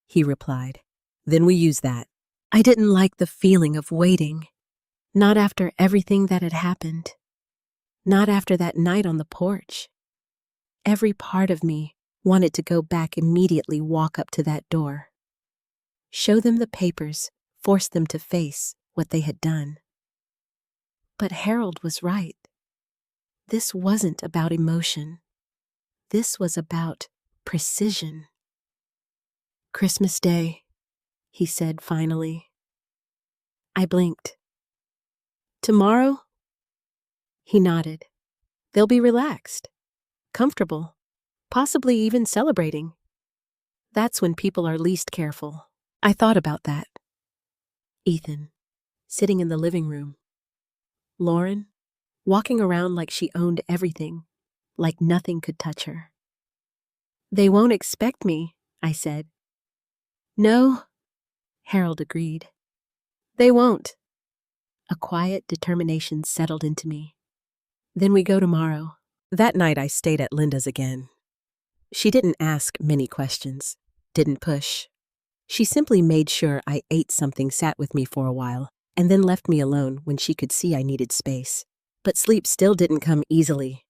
S1: he replied. Then we use that. I didn't like the feeling of waiting. Not after everything that had happened. Not after that night on the porch. Every part of me wanted to go back immediately, walk up to that door. show them the papers, force them to face what they had done. But Harold was right. This wasn't about emotion. This was about precision. "Christmas Day," he said finally. I blinked. "Tomorrow?" He nodded. "They'll be relaxed, comfortable, possibly even celebrating. That's when people are least careful." I thought about that. Ethan, sitting in the living room. Lauren, walking around like she owned everything, like nothing could touch her. "They won't expect me," I said. "No," Harold agreed. "They won't." A quiet determination settled into me. "Then we go tomorrow." That night I stayed at Linda's again. She didn't ask many questions, didn't push. She simply made sure I ate something, sat with me for a while, and then left me alone when she could see I needed space. But sleep still didn't come easily.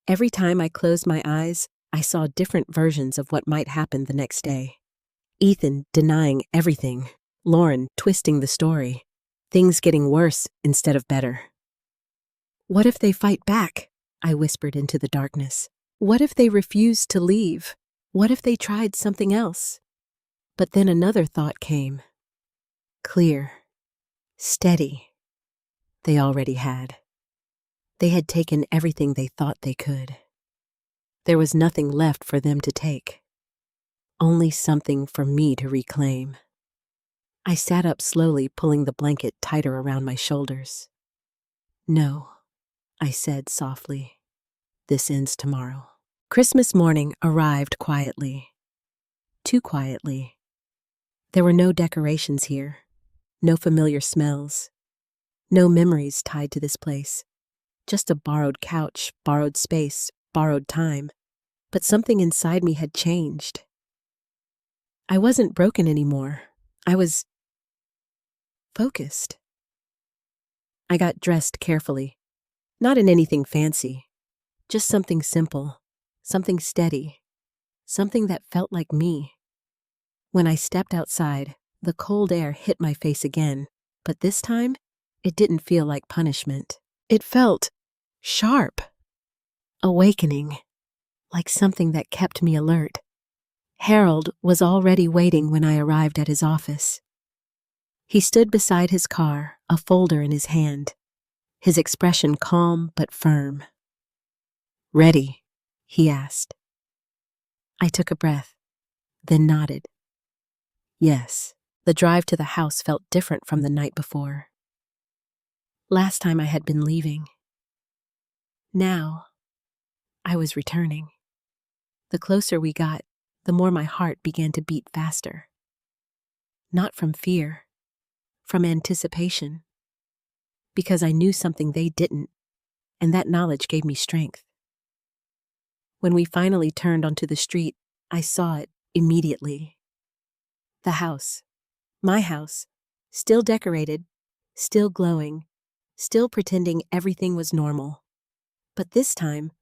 S1: Every time I closed my eyes, I saw different versions of what might happen the next day. Ethan denying everything, Lauren twisting the story, things getting worse instead of better. "What if they fight back?" I whispered into the darkness. "What if they refused to leave? What if they tried something else?" But then another thought came. Clear, steady. They already had. They had taken everything they thought they could. There was nothing left for them to take. Only something for me to reclaim. I sat up slowly, pulling the blanket tighter around my shoulders. "No," I said softly. "This ends tomorrow." Christmas morning arrived quietly. Too quietly. There were no decorations here, no familiar smells, no memories tied to this place. Just a borrowed couch, borrowed space, borrowed time. But something inside me had changed. I wasn't broken anymore. I was focused. I got dressed carefully, not in anything fancy, just something simple, something steady, something that felt like me. When I stepped outside, the cold air hit my face again, but this time, it didn't feel like punishment. It felt sharp, awakening, like something that kept me alert. Harold was already waiting when I arrived at his office. He stood beside his car, a folder in his hand, his expression calm but firm. "Ready?" he asked. I took a breath, then nodded. Yes, the drive to the house felt different from the night before. Last time I had been leaving. Now, I was returning. The closer we got, the more my heart began to beat faster. Not from fear, from anticipation. Because I knew something they didn't, and that knowledge gave me strength. When we finally turned onto the street, I saw it immediately. The house, my house, still decorated, still glowing, still pretending everything was normal. But this time,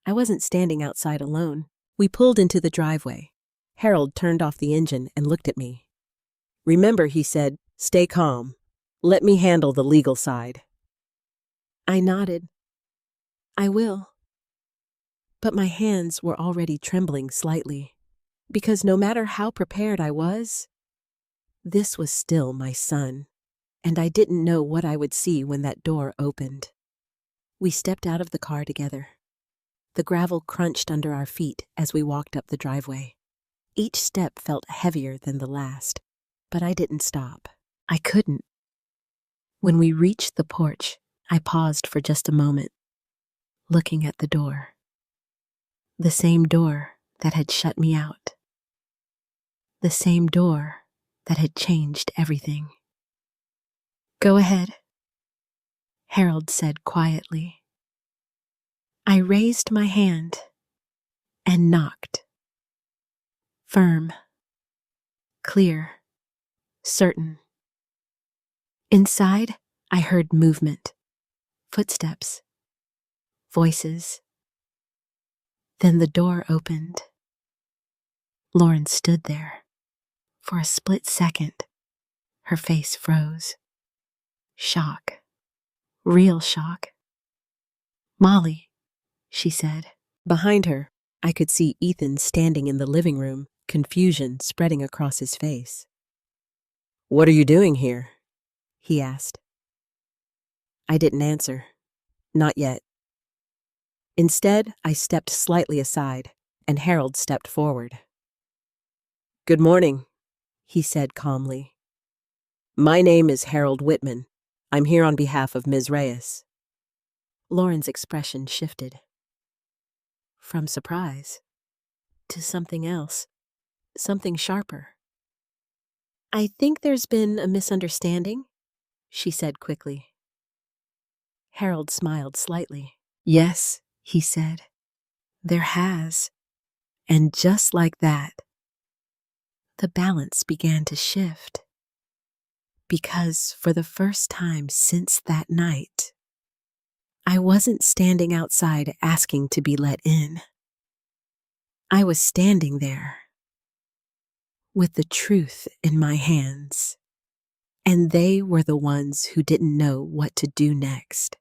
S1: I wasn't standing outside alone. We pulled into the driveway. Harold turned off the engine and looked at me. "Remember," he said, "stay calm. Let me handle the legal side." I nodded. "I will." But my hands were already trembling slightly, because no matter how prepared I was, this was still my son, and I didn't know what I would see when that door opened. We stepped out of the car together. The gravel crunched under our feet as we walked up the driveway. Each step felt heavier than the last, but I didn't stop. I couldn't. When we reached the porch, I paused for just a moment, looking at the door. The same door that had shut me out. The same door that had changed everything. "Go ahead," Harold said quietly. I raised my hand and knocked. Firm, clear, certain. Inside, I heard movement, footsteps, voices. Then the door opened. Lauren stood there, For a split second, her face froze. Shock. Real shock. "Molly," she said. Behind her, I could see Ethan standing in the living room, confusion spreading across his face. "What are you doing here?" he asked. I didn't answer. Not yet. Instead, I stepped slightly aside, and Harold stepped forward. "Good morning," he said calmly. "My name is Harold Whitman. I'm here on behalf of Ms. Reyes." Lauren's expression shifted. From surprise to something else, something sharper. "I think there's been a misunderstanding," she said quickly. Harold smiled slightly. "Yes," he said, "there has." And just like that, the balance began to shift. Because for the first time since that night, I wasn't standing outside asking to be let in. I was standing there with the truth in my hands, and they were the ones who didn't know what to do next.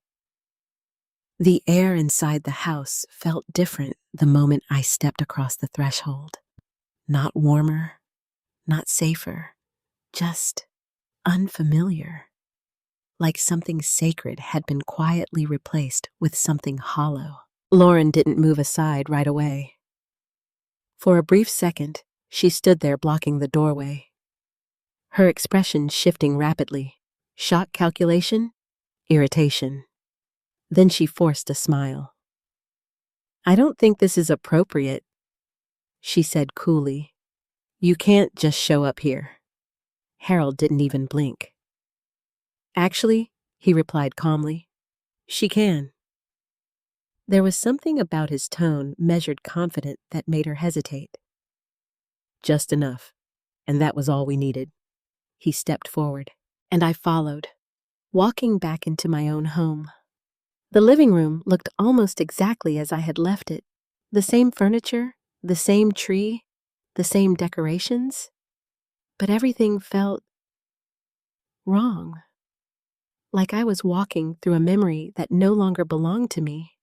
S1: The air inside the house felt different the moment I stepped across the threshold. Not warmer, not safer, just unfamiliar. Like something sacred had been quietly replaced with something hollow. Lauren didn't move aside right away. For a brief second, she stood there blocking the doorway. Her expression shifting rapidly. Shock calculation, irritation. Then she forced a smile. "I don't think this is appropriate," she said coolly. "You can't just show up here." Harold didn't even blink. "Actually," he replied calmly, "she can." There was something about his tone, measured confident, that made her hesitate. "Just enough, and that was all we needed." He stepped forward, and I followed, walking back into my own home. The living room looked almost exactly as I had left it. The same furniture, the same tree, the same decorations. But everything felt wrong. Like I was walking through a memory that no longer belonged to me.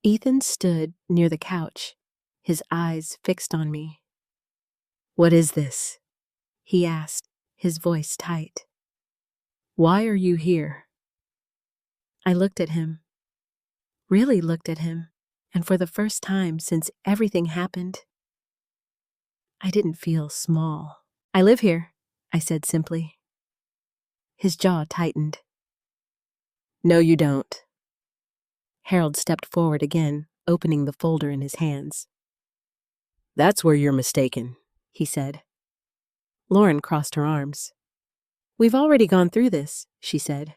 S1: Ethan stood near the couch, his eyes fixed on me. "What is this?" he asked, his voice tight. "Why are you here?" I looked at him, really looked at him, and for the first time since everything happened, I didn't feel small. "I live here," I said simply. His jaw tightened. "No, you don't." Harold stepped forward again, opening the folder in his hands. "That's where you're mistaken," he said. Lauren crossed her arms. "We've already gone through this," she said.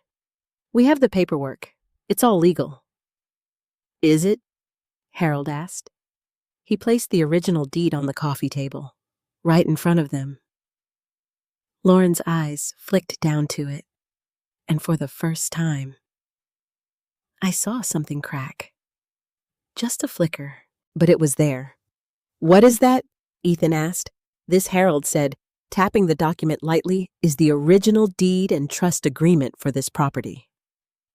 S1: "We have the paperwork. It's all legal." "Is it?" Harold asked. He placed the original deed on the coffee table, right in front of them. Lauren's eyes flicked down to it, and for the first time, I saw something crack. Just a flicker, but it was there. "What is that?" Ethan asked. "This," Harold said, tapping the document lightly, "is the original deed and trust agreement for this property."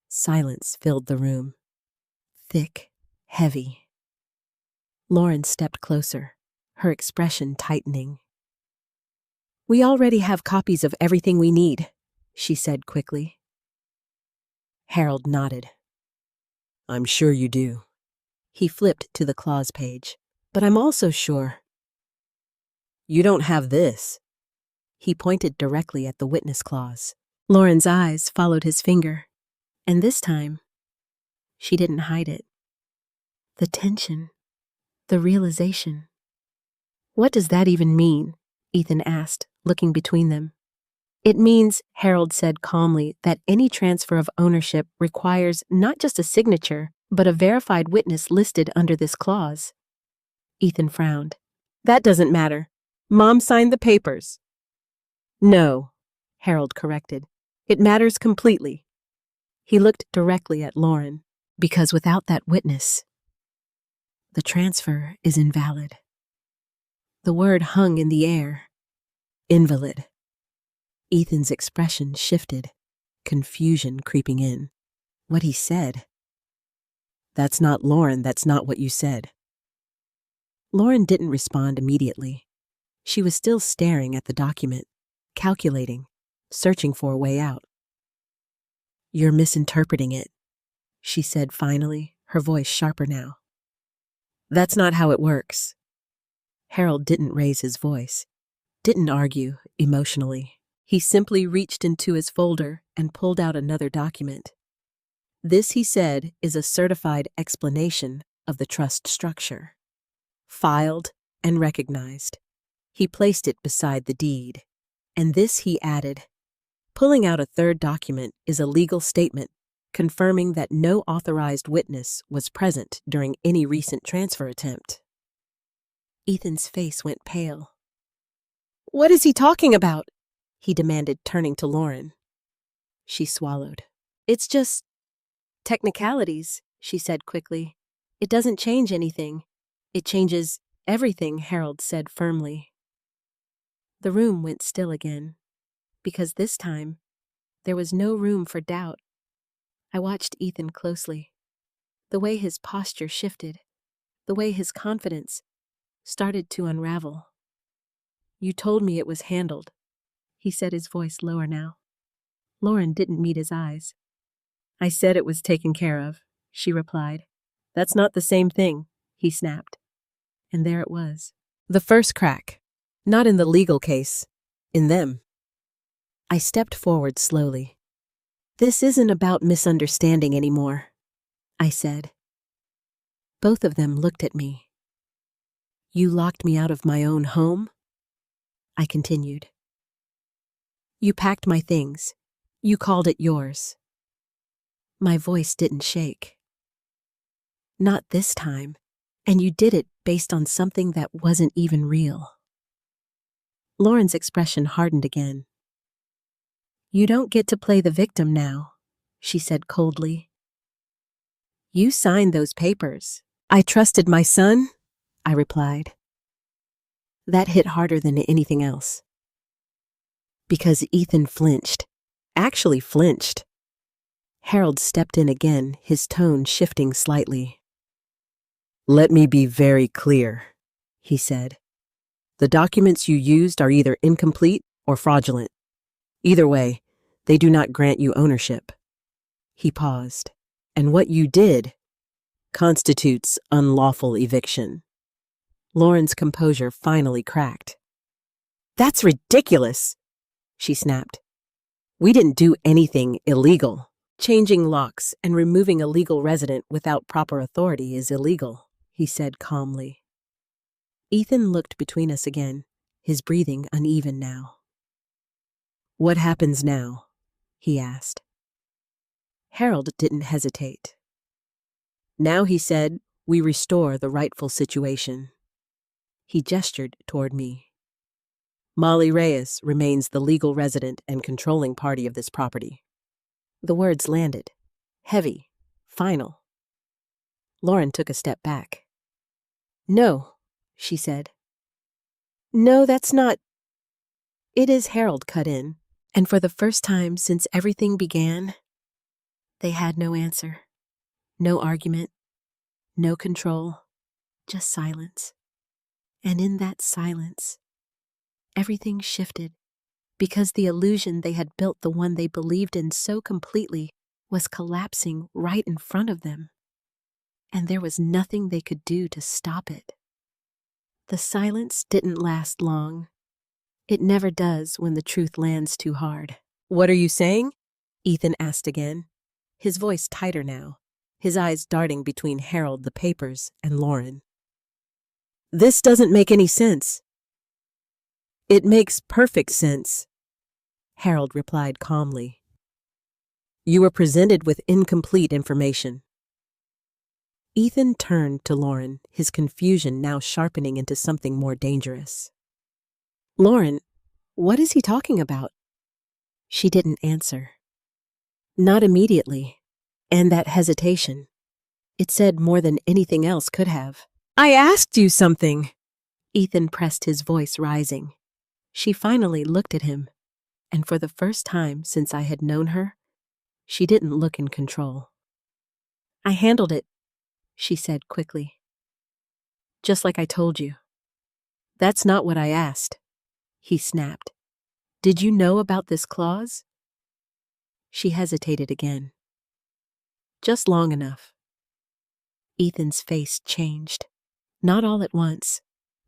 S1: Silence filled the room. Thick, heavy. Lauren stepped closer, her expression tightening. "We already have copies of everything we need," she said quickly. Harold nodded. "I'm sure you do." He flipped to the clause page. "But I'm also sure." "You don't have this." He pointed directly at the witness clause. Lauren's eyes followed his finger, and this time, she didn't hide it. The tension, the realization. "What does that even mean?" Ethan asked, looking between them. "It means," Harold said calmly, "that any transfer of ownership requires not just a signature, but a verified witness listed under this clause." Ethan frowned. "That doesn't matter. Mom signed the papers." "No," Harold corrected. "It matters completely." He looked directly at Lauren, "because without that witness, the transfer is invalid." The word hung in the air, Invalid. Ethan's expression shifted, confusion creeping in. What he said. That's not Lauren, that's not what you said. Lauren didn't respond immediately. She was still staring at the document, calculating, searching for a way out. You're misinterpreting it, she said finally, her voice sharper now. That's not how it works. Harold didn't raise his voice, didn't argue emotionally. He simply reached into his folder and pulled out another document. This, he said, is a certified explanation of the trust structure. Filed and recognized. He placed it beside the deed. And this, he added, pulling out a third document is a legal statement confirming that no authorized witness was present during any recent transfer attempt. Ethan's face went pale. What is he talking about? He demanded, turning to Lauren. She swallowed. It's just technicalities, she said quickly. It doesn't change anything. It changes everything, Harold said firmly. The room went still again, because this time there was no room for doubt. I watched Ethan closely. The way his posture shifted, the way his confidence started to unravel. You told me it was handled, he said, his voice lower now. Lauren didn't meet his eyes. I said it was taken care of, she replied. That's not the same thing, he snapped. And there it was. The first crack. Not in the legal case. In them. I stepped forward slowly. This isn't about misunderstanding anymore, I said. Both of them looked at me. You locked me out of my own home? I continued. You packed my things. You called it yours. My voice didn't shake. Not this time, and you did it based on something that wasn't even real. Lauren's expression hardened again. You don't get to play the victim now, she said coldly. You signed those papers. I trusted my son, I replied. That hit harder than anything else. Because Ethan flinched. Actually flinched. Harold stepped in again, his tone shifting slightly. Let me be very clear, he said. The documents you used are either incomplete or fraudulent. Either way, they do not grant you ownership. He paused. And what you did constitutes unlawful eviction. Lauren's composure finally cracked. That's ridiculous, she snapped. We didn't do anything illegal. Changing locks and removing a legal resident without proper authority is illegal, he said calmly. Ethan looked between us again, his breathing uneven now. What happens now? He asked. Harold didn't hesitate. Now, he said, we restore the rightful situation. He gestured toward me. Molly Reyes remains the legal resident and controlling party of this property. The words landed, heavy, final. Lauren took a step back. No, she said. No, that's not. It is, Harold cut in, and for the first time since everything began, they had no answer, no argument, no control, just silence. And in that silence, everything shifted, because the illusion they had built, the one they believed in so completely, was collapsing right in front of them. And there was nothing they could do to stop it. The silence didn't last long. It never does when the truth lands too hard. What are you saying? Ethan asked again, his voice tighter now, his eyes darting between Harold, the papers, and Lauren. This doesn't make any sense. It makes perfect sense, Harold replied calmly. You were presented with incomplete information. Ethan turned to Lauren, his confusion now sharpening into something more dangerous. Lauren, what is he talking about? She didn't answer. Not immediately, and that hesitation. It said more than anything else could have. I asked you something. Ethan pressed his voice, rising. She finally looked at him, and for the first time since I had known her, she didn't look in control. "I handled it," she said quickly. "Just like I told you." "That's not what I asked," he snapped. "Did you know about this clause?" She hesitated again. "Just long enough." Ethan's face changed, not all at once,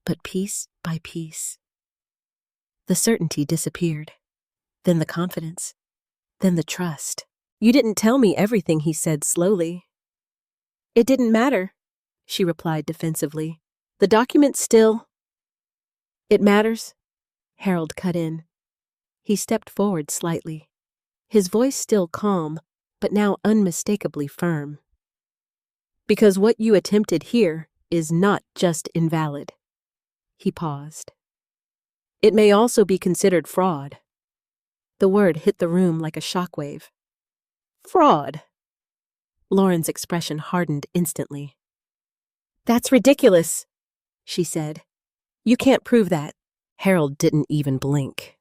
S1: but piece by piece. The certainty disappeared, then the confidence, then the trust. "You didn't tell me everything," he said slowly. "It didn't matter," she replied defensively. "The document still—" "It matters," Harold cut in. He stepped forward slightly, his voice still calm, but now unmistakably firm. "Because what you attempted here is not just invalid." He paused. "It may also be considered fraud." The word hit the room like a shockwave. "Fraud!" Lauren's expression hardened instantly. "That's ridiculous," she said. "You can't prove that." Harold didn't even blink.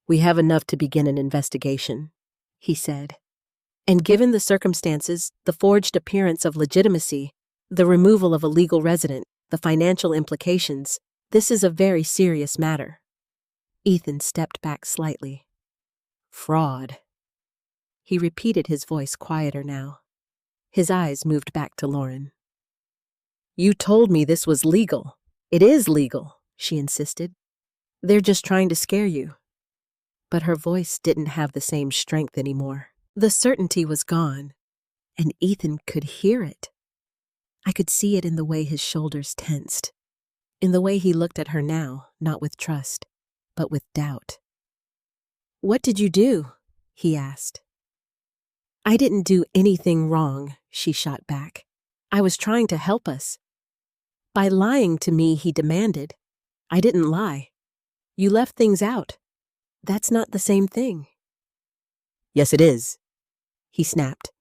S1: "We have enough to begin an investigation," he said. "And given the circumstances, the forged appearance of legitimacy, the removal of a legal resident, the financial implications, this is a very serious matter." Ethan stepped back slightly. "Fraud." He repeated, his voice quieter now. His eyes moved back to Lauren. "You told me this was legal." "It is legal," she insisted. "They're just trying to scare you." But her voice didn't have the same strength anymore. The certainty was gone, and Ethan could hear it. I could see it in the way his shoulders tensed, in the way he looked at her now, not with trust, but with doubt. "What did you do?" he asked. "I didn't do anything wrong," she shot back. "I was trying to help us." "By lying to me," he demanded. "I didn't lie. You left things out. That's not the same thing." "Yes, it is," he snapped.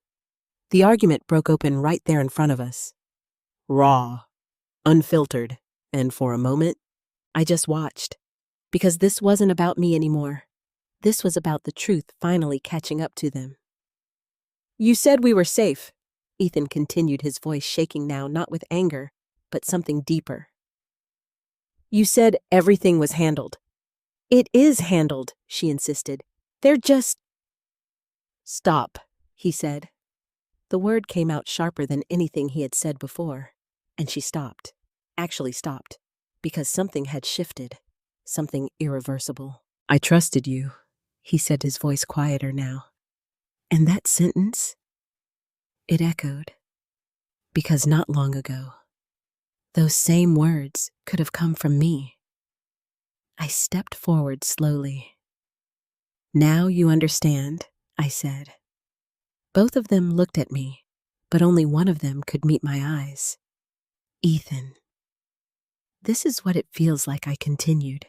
S1: "The argument broke open right there in front of us. Raw, unfiltered, and for a moment, I just watched. Because this wasn't about me anymore. This was about the truth finally catching up to them." "You said we were safe," Ethan continued, his voice shaking now, not with anger, but something deeper. "You said everything was handled." "It is handled," she insisted. "They're just—" "Stop," he said. The word came out sharper than anything he had said before, and she stopped, actually stopped, because something had shifted, something irreversible. "I trusted you," he said, his voice quieter now. And that sentence, it echoed, because not long ago, those same words could have come from me. I stepped forward slowly. "Now you understand," I said. Both of them looked at me, but only one of them could meet my eyes. "Ethan, this is what it feels like," I continued.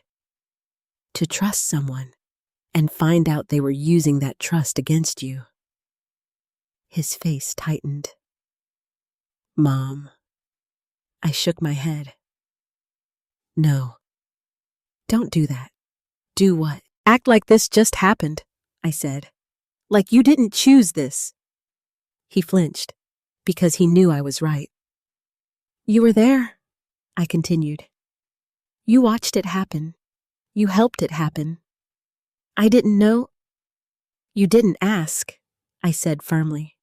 S1: "To trust someone and find out they were using that trust against you." His face tightened. "Mom." I shook my head. "No. Don't do that." "Do what?" "Act like this just happened," I said. "Like you didn't choose this." He flinched, because he knew I was right. "You were there," I continued. "You watched it happen. You helped it happen. I didn't know—" "You didn't ask," I said firmly.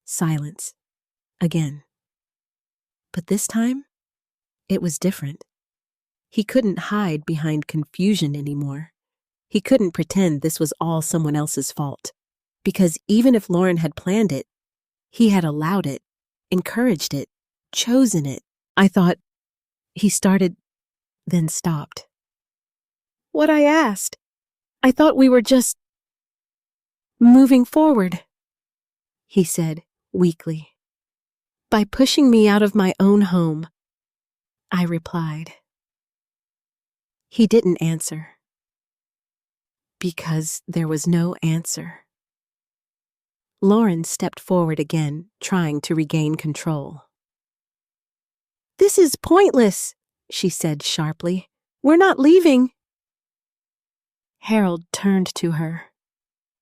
S1: Silence. Again. But this time, it was different. He couldn't hide behind confusion anymore. He couldn't pretend this was all someone else's fault. Because even if Lauren had planned it, he had allowed it, encouraged it, chosen it. I thought, he started, then stopped. "What I asked? I thought we were just moving forward," he said weakly. "By pushing me out of my own home," I replied. He didn't answer. Because there was no answer. Lauren stepped forward again, trying to regain control. "This is pointless," she said sharply. "We're not leaving." Harold turned to her.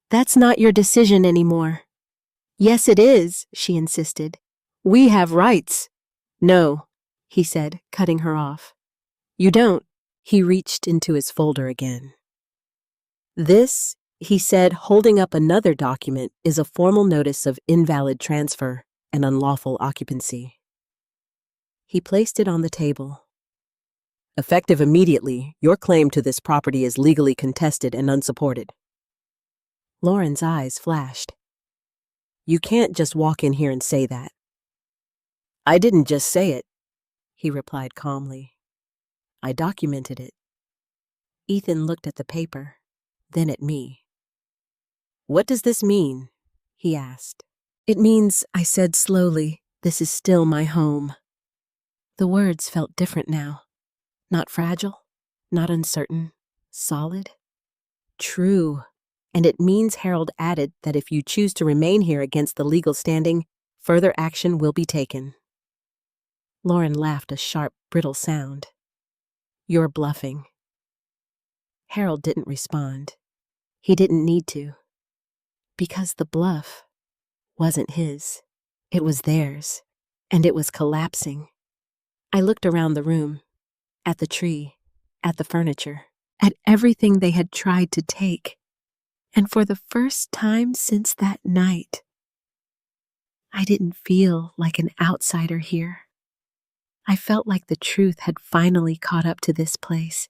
S1: That's not your decision anymore. Yes, it is, she insisted. We have rights. No, he said, cutting her off. You don't. He reached into his folder again. This, he said, holding up another document, is a formal notice of invalid transfer and unlawful occupancy. He placed it on the table. Effective immediately, your claim to this property is legally contested and unsupported. Lauren's eyes flashed. You can't just walk in here and say that. I didn't just say it, he replied calmly. I documented it. Ethan looked at the paper, then at me. What does this mean? He asked. It means, I said slowly, this is still my home. The words felt different now. Not fragile, not uncertain, solid, true. And it means, Harold added, that if you choose to remain here against the legal standing, further action will be taken. Lauren laughed a sharp, brittle sound. You're bluffing. Harold didn't respond. He didn't need to. Because the bluff wasn't his. It was theirs. And it was collapsing. I looked around the room, at the tree, at the furniture, at everything they had tried to take. And for the first time since that night, I didn't feel like an outsider here. I felt like the truth had finally caught up to this place,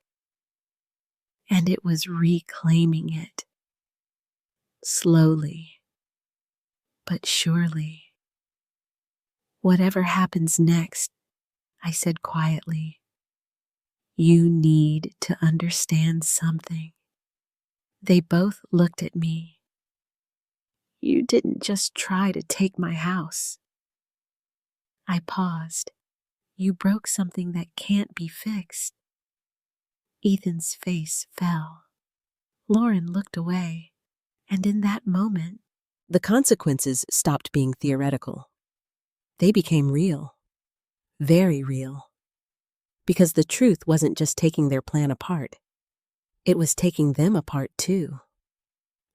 S1: and it was reclaiming it. Slowly, but surely. Whatever happens next, I said quietly, you need to understand something. They both looked at me. You didn't just try to take my house. I paused. You broke something that can't be fixed. Ethan's face fell. Lauren looked away, and in that moment, the consequences stopped being theoretical. They became real. Very real. Because the truth wasn't just taking their plan apart. It was taking them apart too.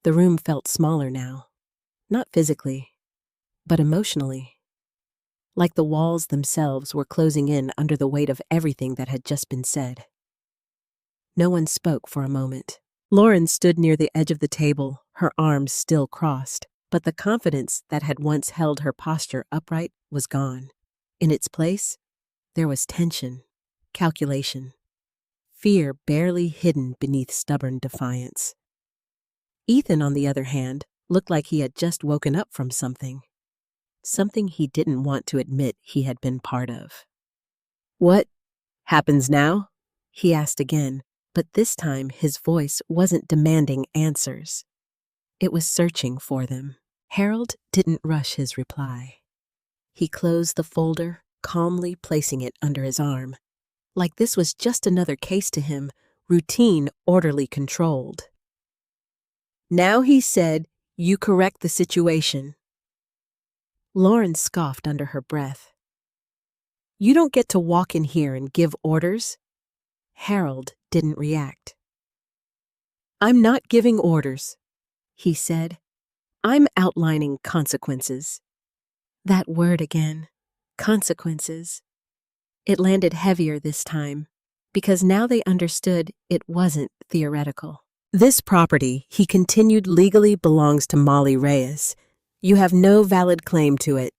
S1: The room felt smaller now. Not physically, but emotionally. Like the walls themselves were closing in under the weight of everything that had just been said. No one spoke for a moment. Lauren stood near the edge of the table, her arms still crossed, but the confidence that had once held her posture upright was gone. In its place, there was tension, calculation, fear barely hidden beneath stubborn defiance. Ethan, on the other hand, looked like he had just woken up from something he didn't want to admit he had been part of. What happens now? He asked again, but this time his voice wasn't demanding answers. It was searching for them. Harold didn't rush his reply. He closed the folder, calmly placing it under his arm, like this was just another case to him, routine, orderly, controlled. Now, he said, you correct the situation. Lauren scoffed under her breath. You don't get to walk in here and give orders. Harold didn't react. I'm not giving orders, he said. I'm outlining consequences. That word again, consequences. It landed heavier this time, because now they understood it wasn't theoretical. This property, he continued, legally belongs to Molly Reyes. You have no valid claim to it.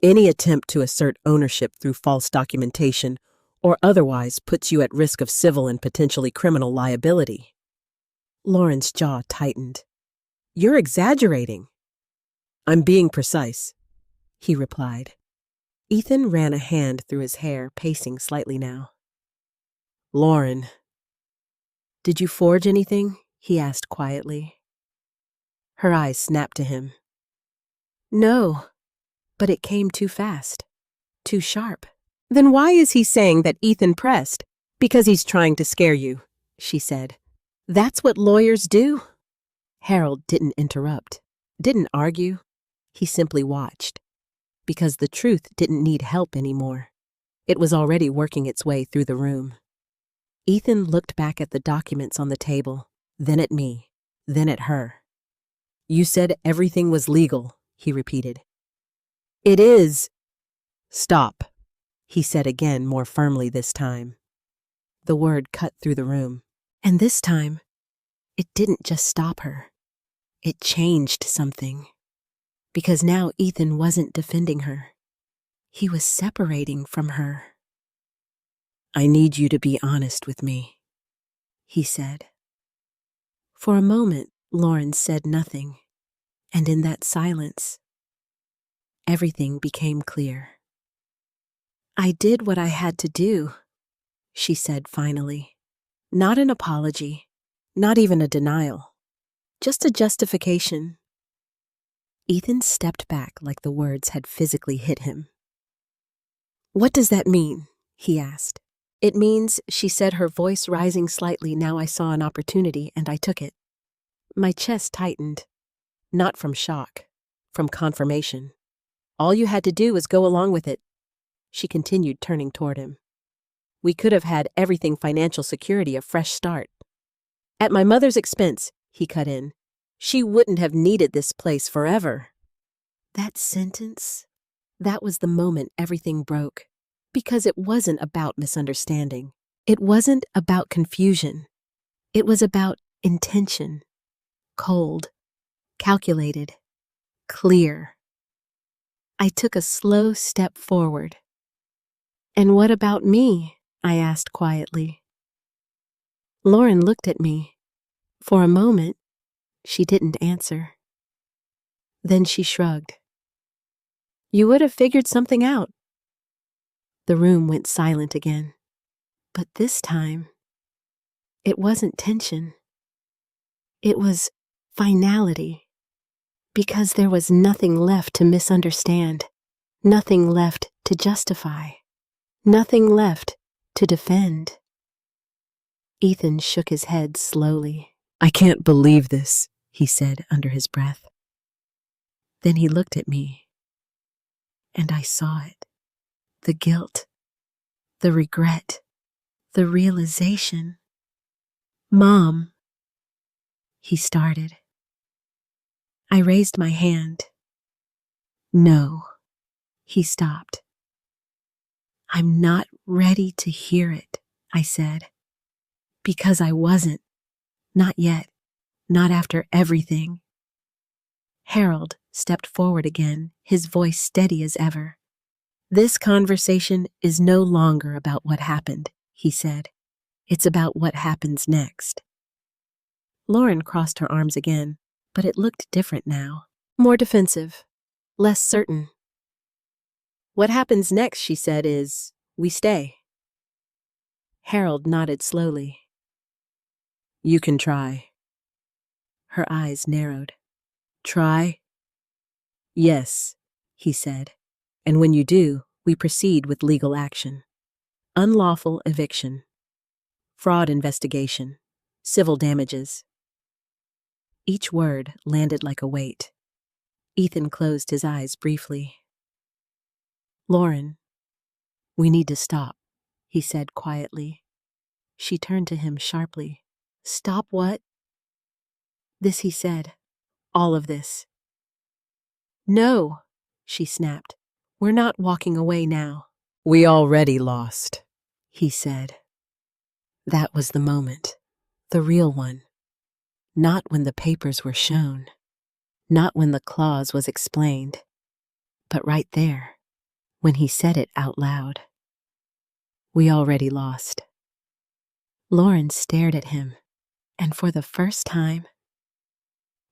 S1: Any attempt to assert ownership through false documentation or otherwise puts you at risk of civil and potentially criminal liability. Lauren's jaw tightened. You're exaggerating. I'm being precise, he replied. Ethan ran a hand through his hair, pacing slightly now. Lauren. Did you forge anything? He asked quietly. Her eyes snapped to him. No, but it came too fast, too sharp. Then why is he saying that Ethan pressed? Because he's trying to scare you, she said. That's what lawyers do. Harold didn't interrupt, didn't argue. He simply watched. Because the truth didn't need help anymore. It was already working its way through the room. Ethan looked back at the documents on the table, then at me, then at her. You said everything was legal, he repeated. It is. Stop, he said again, more firmly this time. The word cut through the room. And this time, it didn't just stop her. It changed something. Because now Ethan wasn't defending her. He was separating from her. I need you to be honest with me, he said. For a moment, Lauren said nothing, and in that silence, everything became clear. I did what I had to do, she said finally. Not an apology, not even a denial, just a justification. Ethan stepped back like the words had physically hit him. What does that mean? He asked. It means, she said, her voice rising slightly. Now I saw an opportunity and I took it. My chest tightened, not from shock, from confirmation. All you had to do was go along with it, she continued, turning toward him. We could have had everything, financial security, a fresh start. At my mother's expense, he cut in. She wouldn't have needed this place forever. That sentence, that was the moment everything broke. Because it wasn't about misunderstanding. It wasn't about confusion. It was about intention. Cold, calculated, clear. I took a slow step forward. And what about me? I asked quietly. Lauren looked at me. For a moment, she didn't answer. Then she shrugged. You would have figured something out. The room went silent again. But this time, it wasn't tension. It was finality. Because there was nothing left to misunderstand, nothing left to justify, nothing left to defend. Ethan shook his head slowly. I can't believe this, he said under his breath. Then he looked at me, and I saw it. The guilt, the regret, the realization. Mom, he started. I raised my hand. No, he stopped. I'm not ready to hear it, I said. Because I wasn't. Not yet. Not after everything. Harold stepped forward again, his voice steady as ever. This conversation is no longer about what happened, he said. It's about what happens next. Lauren crossed her arms again, but it looked different now. More defensive. Less certain. What happens next, she said, is we stay. Harold nodded slowly. You can try. Her eyes narrowed. Try? Yes, he said. And when you do, we proceed with legal action. Unlawful eviction. Fraud investigation. Civil damages. Each word landed like a weight. Ethan closed his eyes briefly. Lauren, we need to stop, he said quietly. She turned to him sharply. Stop what? This, he said. All of this. No, she snapped. We're not walking away now. We already lost, he said. That was the moment. The real one. Not when the papers were shown. Not when the clause was explained. But right there, when he said it out loud. We already lost. Lauren stared at him, and for the first time,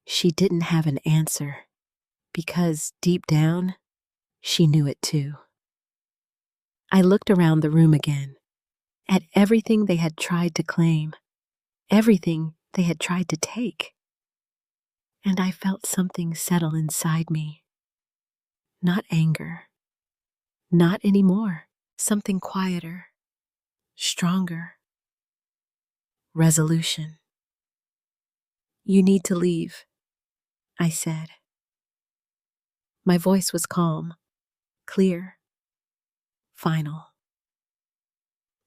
S1: she didn't have an answer, because deep down, she knew it too. I looked around the room again, at everything they had tried to claim, everything they had tried to take, and I felt something settle inside me. Not anger, not anymore, something quieter, stronger. Resolution. You need to leave, I said. My voice was calm, clear, final.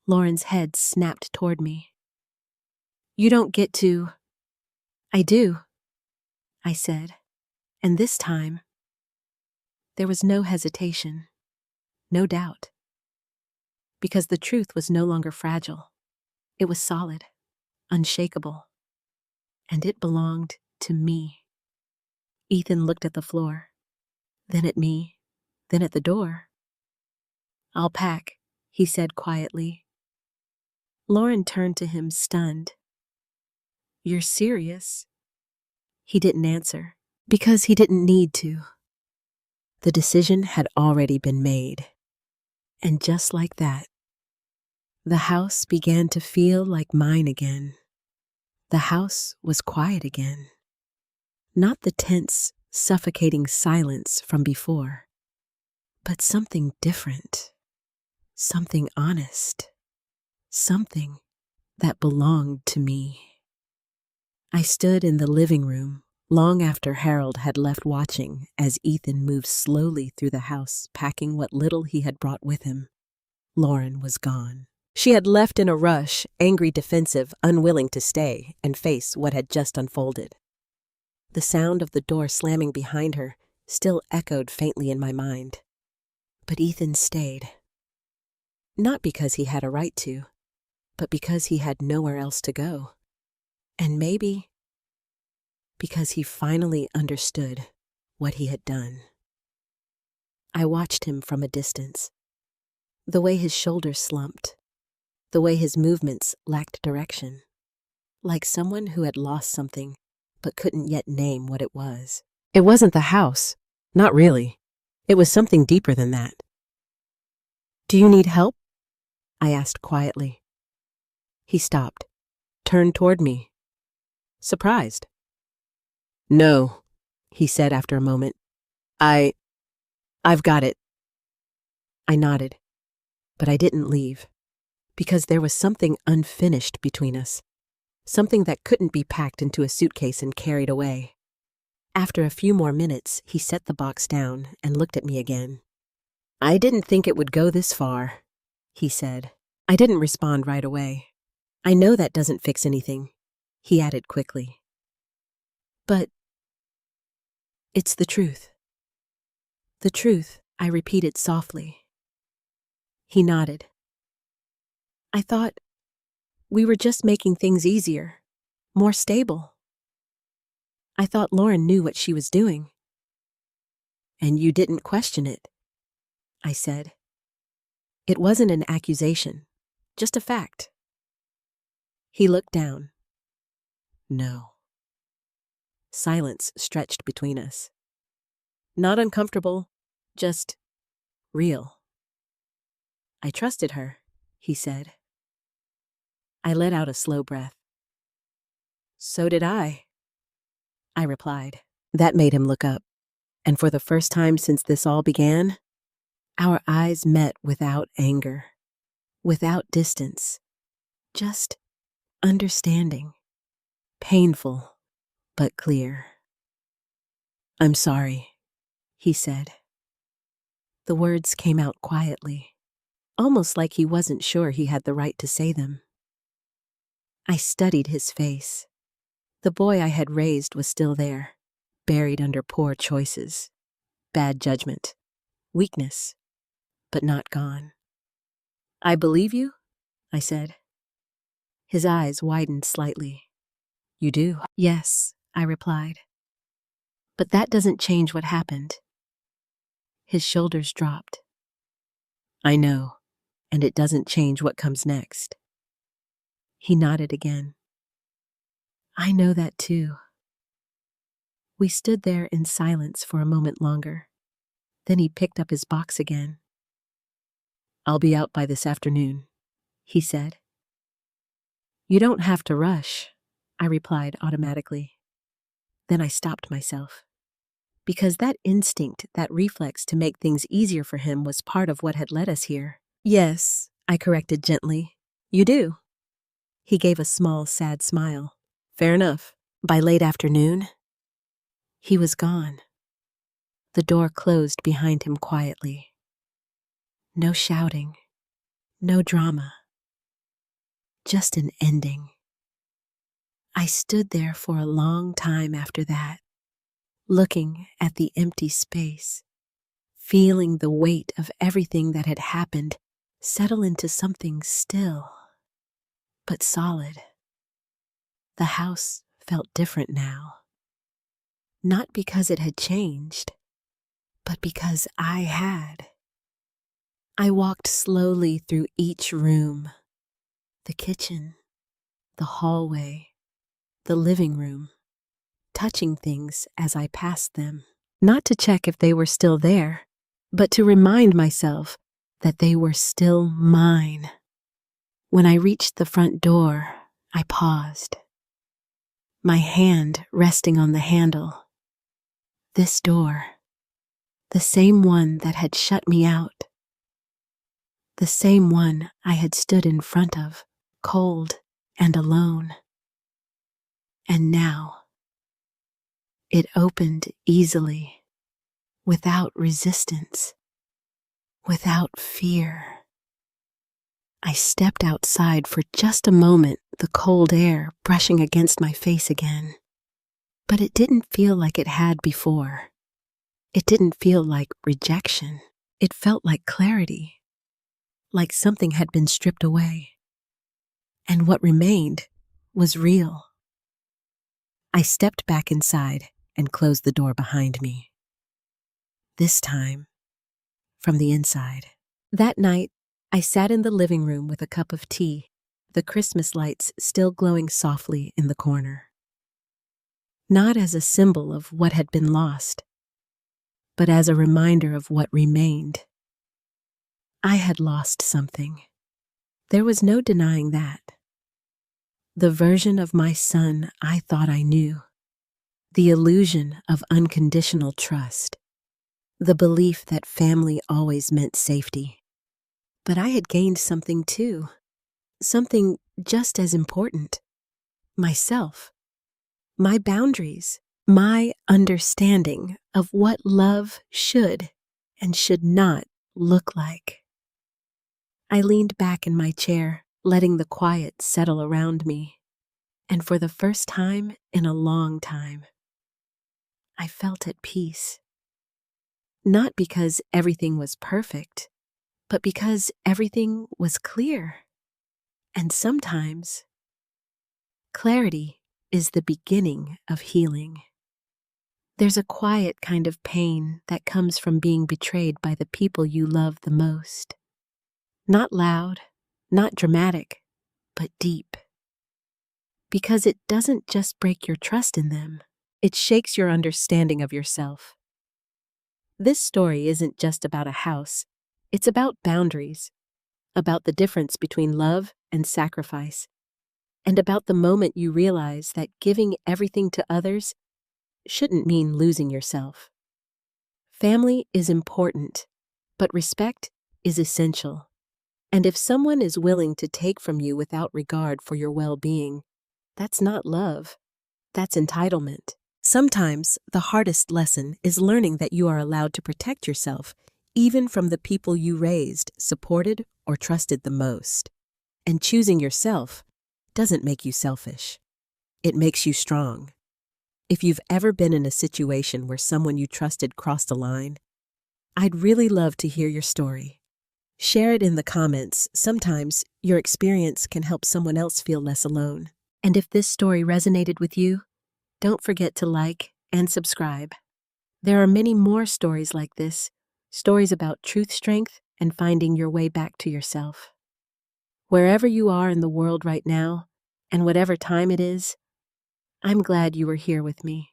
S1: Lauren's head snapped toward me. You don't get to. I do, I said, and this time there was no hesitation, no doubt, because the truth was no longer fragile. It was solid, unshakable, and it belonged to me. Ethan looked at the floor, then at me, then at the door. I'll pack, he said quietly. Lauren turned to him, stunned. You're serious? He didn't answer, because he didn't need to. The decision had already been made. And just like that, the house began to feel like mine again. The house was quiet again. Not the tense, suffocating silence from before, but something different, something honest, something that belonged to me. I stood in the living room long after Harold had left, watching as Ethan moved slowly through the house, packing what little he had brought with him. Lauren was gone. She had left in a rush, angry, defensive, unwilling to stay and face what had just unfolded. The sound of the door slamming behind her still echoed faintly in my mind. But Ethan stayed. Not because he had a right to, but because he had nowhere else to go. And maybe because he finally understood what he had done. I watched him from a distance. The way his shoulders slumped, the way his movements lacked direction, like someone who had lost something but couldn't yet name what it was. It wasn't the house, not really. It was something deeper than that. Do you need help? I asked quietly. He stopped, turned toward me, surprised. No, he said after a moment. I've got it. I nodded, but I didn't leave, because there was something unfinished between us, something that couldn't be packed into a suitcase and carried away. After a few more minutes, he set the box down and looked at me again. I didn't think it would go this far, he said. I didn't respond right away. I know that doesn't fix anything, he added quickly. But it's the truth. The truth, I repeated softly. He nodded. I thought we were just making things easier, more stable. I thought Lauren knew what she was doing. And you didn't question it, I said. It wasn't an accusation, just a fact. He looked down. No. Silence stretched between us. Not uncomfortable, just real. I trusted her, he said. I let out a slow breath. So did I replied. That made him look up, and for the first time since this all began, our eyes met without anger, without distance, just understanding, painful but clear. I'm sorry, he said. The words came out quietly, almost like he wasn't sure he had the right to say them. I studied his face. The boy I had raised was still there, buried under poor choices, bad judgment, weakness, but not gone. I believe you, I said. His eyes widened slightly. You do? Yes, I replied. But that doesn't change what happened. His shoulders dropped. I know, and it doesn't change what comes next. He nodded again. I know that too. We stood there in silence for a moment longer. Then he picked up his box again. I'll be out by this afternoon, he said. You don't have to rush, I replied automatically. Then I stopped myself. Because that instinct, that reflex to make things easier for him was part of what had led us here. Yes, I corrected gently. You do. He gave a small, sad smile. Fair enough. By late afternoon, he was gone. The door closed behind him quietly. No shouting, no drama. Just an ending. I stood there for a long time after that, looking at the empty space, feeling the weight of everything that had happened settle into something still, but solid. The house felt different now, not because it had changed, but because I had. I walked slowly through each room, the kitchen, the hallway, the living room, touching things as I passed them, not to check if they were still there, but to remind myself that they were still mine. When I reached the front door, I paused, my hand resting on the handle. This door, the same one that had shut me out, the same one I had stood in front of, cold and alone. And now, it opened easily, without resistance, without fear. I stepped outside for just a moment, the cold air brushing against my face again. But it didn't feel like it had before. It didn't feel like rejection. It felt like clarity, like something had been stripped away. And what remained was real. I stepped back inside and closed the door behind me. This time, from the inside. That night, I sat in the living room with a cup of tea, the Christmas lights still glowing softly in the corner. Not as a symbol of what had been lost, but as a reminder of what remained. I had lost something. There was no denying that. The version of my son I thought I knew. The illusion of unconditional trust. The belief that family always meant safety. But I had gained something too. Something just as important. Myself. My boundaries. My understanding of what love should and should not look like. I leaned back in my chair, letting the quiet settle around me. And for the first time in a long time, I felt at peace. Not because everything was perfect, but because everything was clear. And sometimes, clarity is the beginning of healing. There's a quiet kind of pain that comes from being betrayed by the people you love the most. Not loud, not dramatic, but deep. Because it doesn't just break your trust in them, it shakes your understanding of yourself. This story isn't just about a house, it's about boundaries, about the difference between love and sacrifice, and about the moment you realize that giving everything to others shouldn't mean losing yourself. Family is important, but respect is essential. And if someone is willing to take from you without regard for your well-being, that's not love, that's entitlement. Sometimes the hardest lesson is learning that you are allowed to protect yourself, even from the people you raised, supported, or trusted the most. And choosing yourself doesn't make you selfish. It makes you strong. If you've ever been in a situation where someone you trusted crossed a line, I'd really love to hear your story. Share it in the comments. Sometimes your experience can help someone else feel less alone. And if this story resonated with you, don't forget to like and subscribe. There are many more stories like this, stories about truth, strength, and finding your way back to yourself. Wherever you are in the world right now, and whatever time it is, I'm glad you were here with me.